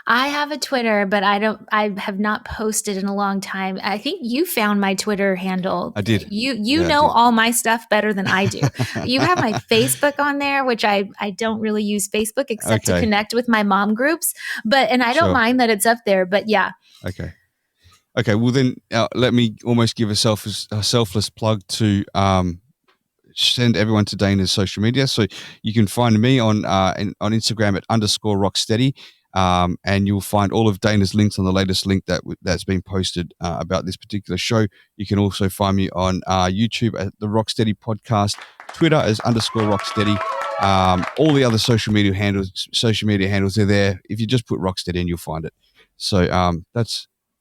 I have a Twitter, but I have not posted in a long time. I think you found my Twitter handle. I did. You know all my stuff better than I do. You have my Facebook on there, which I don't really use Facebook except to connect with my mom groups. And I don't mind that it's up there, but yeah. Okay. Well then let me almost give a selfless plug to send everyone to Danah's social media. So you can find me on Instagram at _Rocstedi. And you'll find all of Danah's links on the latest link that's been posted about this particular show. You can also find me on YouTube at the Rocstedi podcast, Twitter as _Rocstedi. All the other social media handles are there. If you just put Rocstedi in, you'll find it. So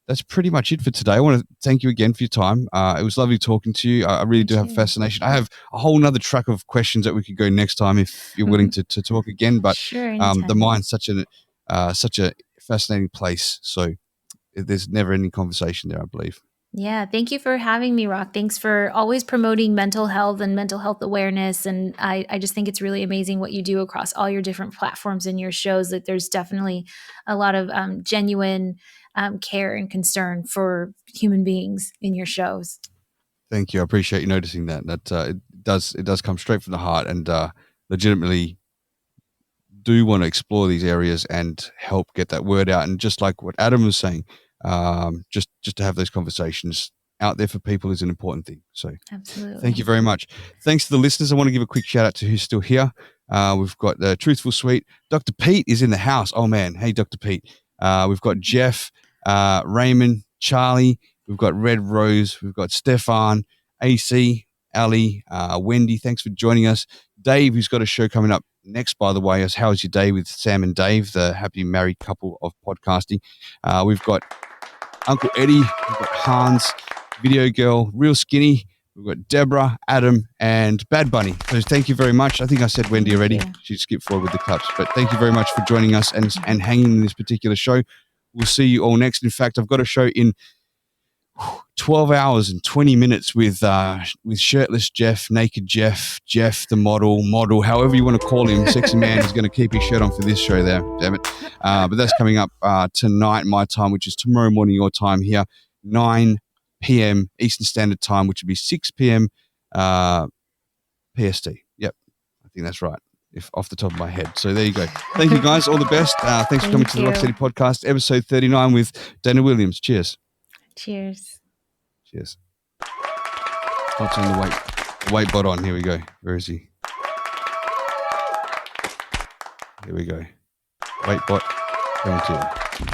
that's pretty much it for today. I want to thank you again for your time. It was lovely talking to you. I really do have a fascination. I have a whole nother track of questions that we could go next time if you're willing to talk again. But sure, the mind's such a fascinating place. So there's never any conversation there, I believe. Yeah. Thank you for having me, Rock. Thanks for always promoting mental health and mental health awareness. And I just think it's really amazing what you do across all your different platforms and your shows. That there's definitely a lot of genuine care and concern for human beings in your shows. Thank you. I appreciate you noticing that. It does come straight from the heart, and legitimately do want to explore these areas and help get that word out. And just like what Adam was saying, just to have those conversations out there for people is an important thing. So absolutely. Thank you very much. Thanks to the listeners. I want to give a quick shout out to who's still here. We've got the Truthful Sweet. Dr. Pete is in the house. Oh man. Hey, Dr. Pete. We've got Jeff, Raymond, Charlie. We've got Red Rose. We've got Stefan, AC, Ali, Wendy. Thanks for joining us. Dave, who's got a show coming up next, by the way, is How's Your Day with Sam and Dave, the happy married couple of podcasting. We've got Uncle Eddie, we've got Hans, Video Girl, Real Skinny, we've got Deborah, Adam, and Bad Bunny. So thank you very much. I think I said Wendy already. She skipped forward with the claps. But thank you very much for joining us and hanging in this particular show. We'll see you all next. In fact, I've got a show in 12 hours and 20 minutes with shirtless Jeff, naked Jeff the model, however you want to call him. Sexy man is going to keep his shirt on for this show there, damn it. But that's coming up tonight, my time, which is tomorrow morning, your time here, 9 p.m. Eastern Standard Time, which would be 6 p.m. PST. Yep, I think that's right, if off the top of my head. So there you go. Thank you, guys. All the best. Thanks for coming to the Rocstedi podcast, episode 39 with Danah Williams. Cheers. Cheers. I'll turn the weight bot on. Here we go. Where is he? Here we go. Weight bot coming to you.